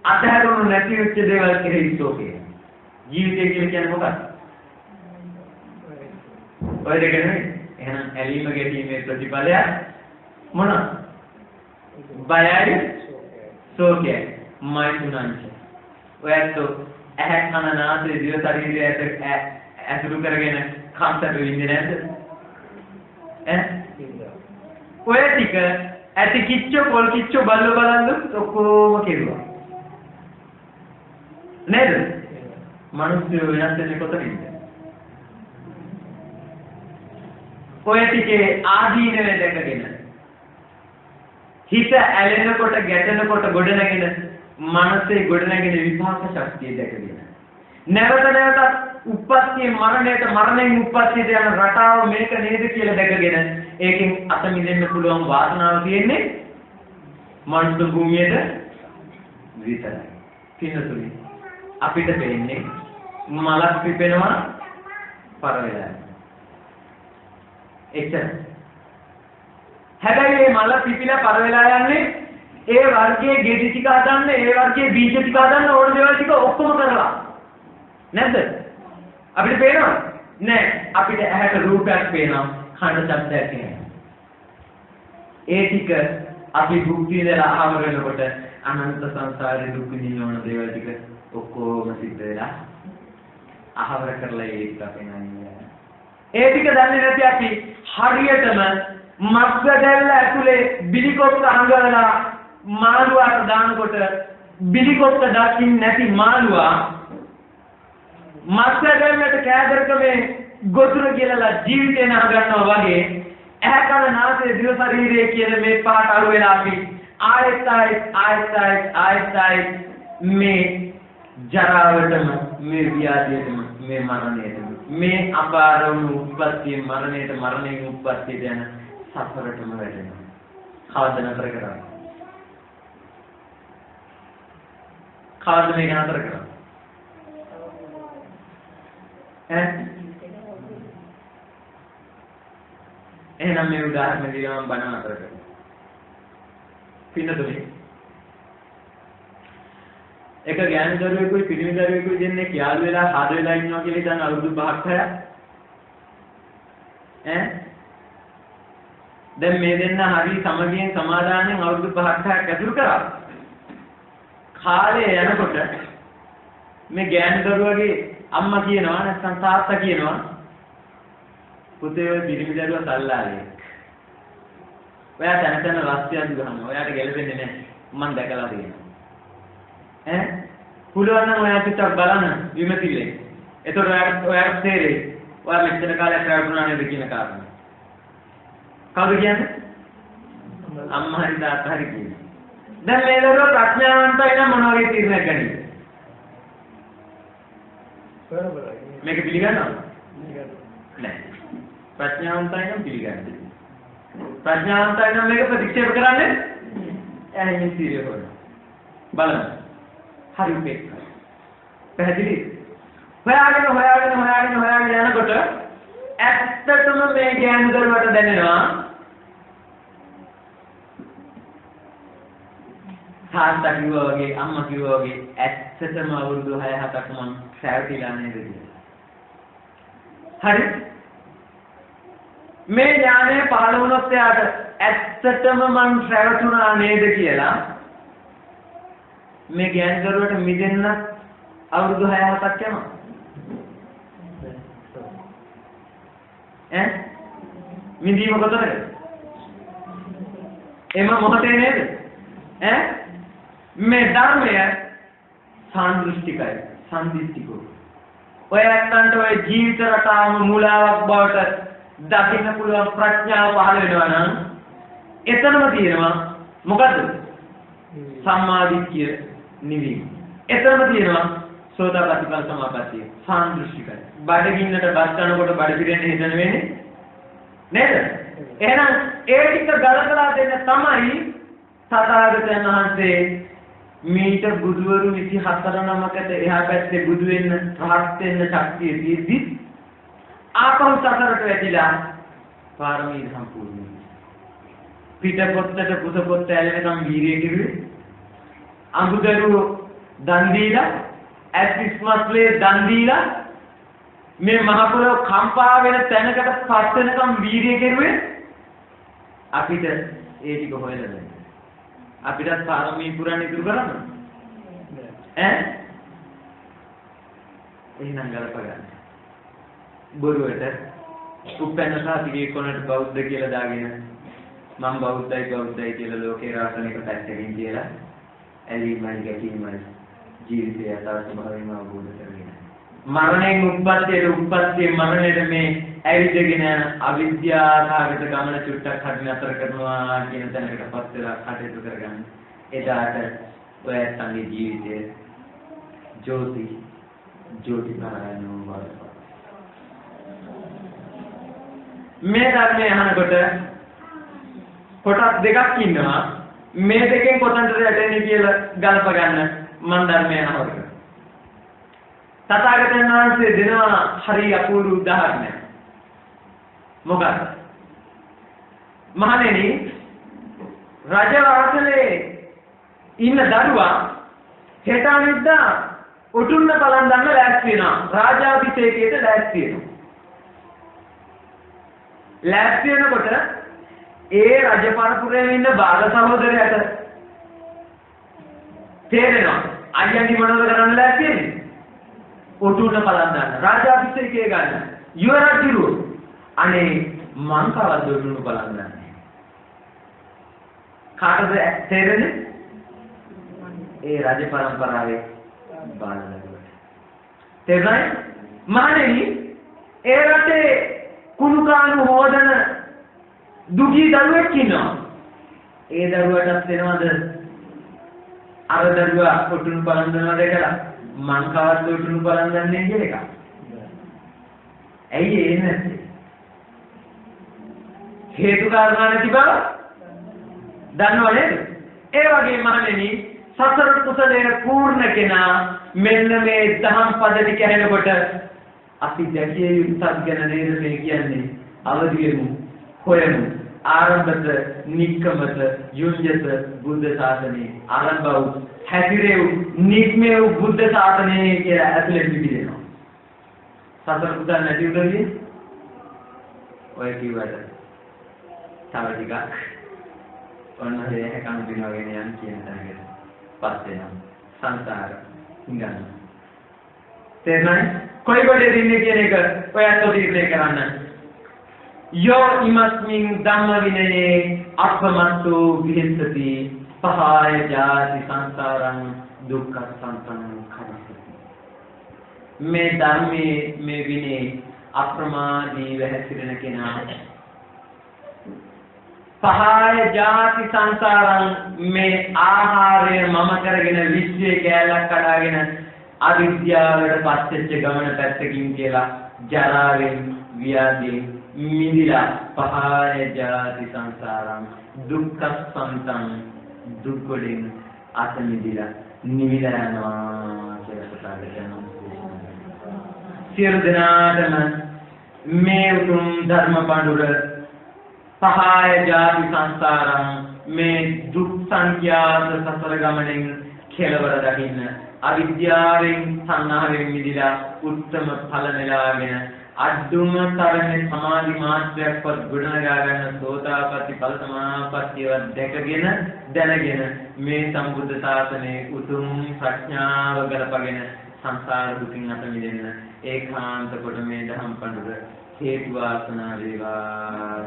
අතහැරුණු නැති වෙච්ච දේවල් කෙරෙහි ශෝකය. ජීවිතය කියලා කියන්නේ මොකක්ද? ඔය දෙක නෙමෙයි. එහෙනම් ඇලීම ගැටීමේ ප්‍රතිඵලය මොනවාද? බයයි ශෝකයයි. මයිතුනංච. ඔයත් ඇහැ කන නාසය දිව ශරීරයට ඇසුරු කරගෙන කම්සට විඳින්නේ නැද්ද? ඔය ටික ඇති කිච්චෝ පොල් කිච්චෝ බල්ල බලන්න ඔක්කොම කෙරුවා. නේද? මිනිස්සු වෙනස් වෙන්නේ කොතනින්ද? ඔය ටිකේ ආදීනවේ දැකගෙන හිත ඇලෙනකොට ගැටෙනකොට ගොඩනැගෙන මනසේ ගොඩනැගෙන විපාක ශක්තිය දැකගෙන නැවත නැවතත් උප්පත්තිය මරණයට මරණයෙන් උප්පත්තියට යන රටාව මේක නේද කියලා දැකගෙන ඒකෙන් අත මිදෙන්න පුළුවන් වාසනාව තියෙන්නේ මනුස්ස භූමියට විතරයි. පින්නතුනි අපිට වෙන්නේ මලක් පිපෙනවා පර වෙලා. එච්චර. හැබැයි මේ මල පිපිලා පර වෙලා යන්නේ ඒ වර්ගයේ ගෙඩි ටික හදන්න, ඒ වර්ගයේ බීජ ටික හදන්න ඕන දේවල් ටික ඔක්කොම කරලා. නැද්ද? අපිට පේනවද? නෑ. අපිට ඇහැට රූපයක් පේනවා, කනට ශබ්දයක් එනවා. ඒ ටික අපි භුක්ති විඳලා ආවර වෙනකොට අනන්ත සංසාරේ දුක් විඳින්න ඕන දේවල් ටික ඔක්කොම සිද්ධ වෙලා ආවර කරලා ඒ ටික අපේ නන්නේ. ඒ ටික දන්නේ නැති අපි හරියටම මත්ගැල්ල ඇතුලේ බිලිකොත්ත අඟවලා මාළුවාට දානකොට බිලිකොත්ත දකින්න නැති මාළුවා මත්ගැල්ලට කෑදරකමේ ගොදුර කියලා ජීවිතේ නහ ගන්නවා වගේ ඇහැ කන නාසය දිව ශරීරය කියන මේ පහට අඩු වෙලා අපි ආයෙත් මේ ජරාවටම මේ ව්‍යාධියටම මේ මරණයටම මේ අපාරවණු උප්පත්තිය මරණයට මරණයෙන් උප්පත්තියට යන සසරටම වැටෙනවා. කවද නතර කරන්නේ? කවද මේක නතර කරන්නේ? එහෙනම් මේ උදාහරණ දීලා මම බණ නතර කරනවා. පින්නතුනි එක ගෑනු දරුවෙකුයි පිරිමි දරුවෙකුයි දෙන්නේ යාළු වෙලා හද වෙලා ඉන්නවා කියලා ඉතින් අවුරුදු 5ක් 6ක් දැන් මේ දෙන්න හරි සමගියෙන් සමාදානයෙන් අවුරුදු 5ක් 6ක් ඇතුළු කරා. කාලේ යනකොට මේ ගෑනු දරුවගේ අම්මා කියනවා නැත්නම් තාත්තා කියනවා පුතේ ඔය පිරිමි දරුවා සල්ලාලේ. ඔයා තන තන රස්තියක් ගහනවා. ඔයාට ගැලපෙන්නේ නැහැ. මම දැකලා තියෙනවා. පුළුවන් නම් ඔයා ටිකක් බලන්න විමතිලේ. එතකොට ඔයාට තේරෙයි. ඔයා මෙච්චර කාලයක් රැවටුණා නේද කියන කාරණා. කවුද කියන්නේ? අම්මා හරි තාත්තා හරි කියන්නේ. දැන් මේ දරුවා ප්‍රඥාවන්තයි නම් මොන වගේ තීරණයක් ගන්නද? මේක පිළිගන්නවද? නෑ. ප්‍රඥාවන්තයි නම් පිළිගන්නේ. ප්‍රඥාවන්තයි නම් මේක ප්‍රතික්ෂේප කරන්නේ ඇයි සිරිය හොරන. බලන්න. හරි උපේක්ෂ. පැහැදිලි? හොයාගෙන යනකොට ඇත්තටම මේ ගෑනු දරුවට දැනෙනවා තාත්තා කිව්වා වගේ අම්මා කිව්වා වගේ ඇත්තටම අවුරුදු 6-7ක් මම සෑවතිලා නේද කියලා. හරි? මේ ඥානය පහළ වුණොත් එයාට ඇත්තටම මං සෑවතුණා නේද කියලා මේ ගෑනු දරුවට මිදෙන්න අවුරුදු 6-7ක් යනවා. මිදීම කොතනද? එම මොහොතේ නේද? මේ ධර්මය සාන්දෘෂ්ටිකයි, සම්දිස්තිකෝ. ඔය ඇත්තන්ට ඔය ජීවිත රටාවම මූලාවක් බවට දකින්න පුළුවන් ප්‍රඥාව පහළ වෙනවා නම් එතනම තියෙනවා මොකද්ද? සම්මාදිට්ඨිය නිවීම. එතනම තියෙනවා සෝතාපට්ටි ඵල සමාපත්තිය. සාන්දෘෂ්ටිකයි. බඩගින්නට බස් කරනකොට බඩ පිරෙන්න හිතන වෙන්නේ නේද? එහෙනම් ඒ ටික ගලකලා දෙන්න තමයි තථාගතයන් වහන්සේ මීට බුදුවරු 24 නමකට එහා පැත්තේ බුදු වෙන්න රහත් වෙන්න ශක්තිය තියෙද්දි ආපහු සතරට වැටිලා පාරමී සම්පූර්ණ පිටපොත්තට කුසපොත්ත ඇලෙනකම් වීරිය කිරුවේ අඟුදරුව දන් දීලා ඇස්විස්මස්ලේ දන් දීලා මේ මහ පොළොව කම්පා වෙන තැනකට පස් වෙනකම් වීරිය කෙරුවේ අපිට ඒ ටික හොයලා දෙන්න. අපිටත් පාරමී පුරන්න ඉතුරු කරන්න. එහෙනම් ගලප ගන්න. බොරුවට උපැන්න සාතිගේ කොනට බෞද්ධ කියලා දාගෙන මම බෞද්ධයි කියලා ලෝකේ රාසනික පැත්තකින් කියලා ඇලීමයි ගැටීමයි ජීවිතය යථා ස්වභාවයෙන්ම අවබෝධ කරගෙන මරණයෙන් උත්පත්තියේ මරණයට මේ ඇවිදගෙන අවිද්‍යාවකට ගමන චුට්ටක් හරින අතර කරනවා කියන තැනකටපත් වෙලා කටයුතු කරගන්න. එදාට ඔය සංගේ ජීවිතයේ ජෝති පාරායනෝ වලපත්. මේ ධර්මය අහනකොට කොටස් දෙකක් ඉන්නවා. මේ දෙකෙන් කොතනටද යටෙන්නේ කියලා ගලප ගන්න මන් ධර්මය අහනකොට. තථාගතයන් වහන්සේ දෙනවා හරි අපූර්ව උදාහරණයක්. මොකක්ද? මහණෙනි රජවාසලේ ඉන්න දරුවා හෙට අනිද්දා උටුන්න බලන් ගන්න ලෑස්ති වෙනවා. රාජාභිෂේකයට ලෑස්ති වෙනවා. ලෑස්ති වෙනකොට ඒ රජ පරපුරේ ඉන්න බාල සහෝදරයාට තේරෙනවා අයියන්ගේ මොනවද කරන්න ලෑස්ති වෙන්නේ? උටුන්න බලන් ගන්න. රාජාභිෂේකය ගන්න. යුවරජුරු අනේ මං කවද්ද උටුන්න බලන් ගන්න. කාටද තේරෙන්නේ? ඒ රජ පරම්පරාවේ බාලලකට. තේරුණාද? මහණෙනි ඒ රටේ කුණුකාණු හොදන දුගී දරුවෙක් ඉන්නවා. ඒ දරුවටත් වෙනවද අර දරුවා උටුන්න බලන් ගන්නවා දැකලා මං කවද්ද උටුන්න බලන් ගන්නේ කියන එක? ඇයි ඒ නැත්තේ? හේතු කාරණා නැති බව දන්නව නේද? ඒ වගේ මහණෙනි සතර කුසලයේ පූර්ණ කෙනා මෙන්න මේ දහම් පද ටික ඇහෙනකොට අපි දැකිය යුත්තක් ගැන නේද මේ කියන්නේ? අවදියමු, හොයමු, ආරම්භත, නික්කමත, යුඤ්ජත බුද්ධ ශාසනේ ආරම්භව හැතිරෙව් නික්මෙව් බුද්ධ ශාසනේ කියලා ඇතුලෙන් පිළිදෙනවා. සතර කුසල නැති උදවිය ඔය කිව්වට තව ටිකක් ඔන්න ඒ හැකම් දිනවගෙන යන කියන තැනකට පස් වෙනවා. සංසාර ඉංගන. තේරුණාද? කොයි කොටේ දින්නේ කියන එක ඔයත් තීරණය කරන්න. යෝ ඉමස්මින් ධම්ම විනයේ අපමත්තෝ විහෙසති පහාය ජාති සංසාරං දුක්ඛ සම්පන්න khadasati. මේ ධර්මයේ මේ විනේ අප්‍රමාදීව හැසිරෙන කෙනා පහාය ජාති සංසාරං මේ ආහාරය මම කරගෙන විශ්වයේ කැලක් කඩාගෙන අවිද්‍යාවට පස්සෙච්ච ගමන පැත්තකින් කියලා ජරාවෙන් ව්‍යාධියෙන් මිදිලා පහාය ජාති සංසාරං දුක්ඛ සම්තං දුක් වලින් අත මිදිලා නිවිලා යනවා කියලා කතා කරනවා. සියලු දෙනාටම මේ උතුම් ධර්ම පඬුර පහාය ජාති සංසාරං මේ දුක් සංඛ්‍යාත සසර ගමනෙන් කෙලවර දකින්න අවිද්‍යාවෙන් සංහාවෙන් මිදිලා උත්තම ඵල නෙලාගෙන අද්දුම තරනේ සමාධි මාත්‍රයක්වත් ගොඩනගා ගන්න සෝතාපට්ටි ඵල සමාපත්තියවත් දැකගෙන දැනගෙන මේ සම්බුද්ධ ශාසනයේ උතුම් ප්‍රඥාව ගලපගෙන සංසාර දුකින් අත මිදෙන්න ඒකාන්ත කොට මේ දහම් පඬුර හේතු වාසනා වේවා.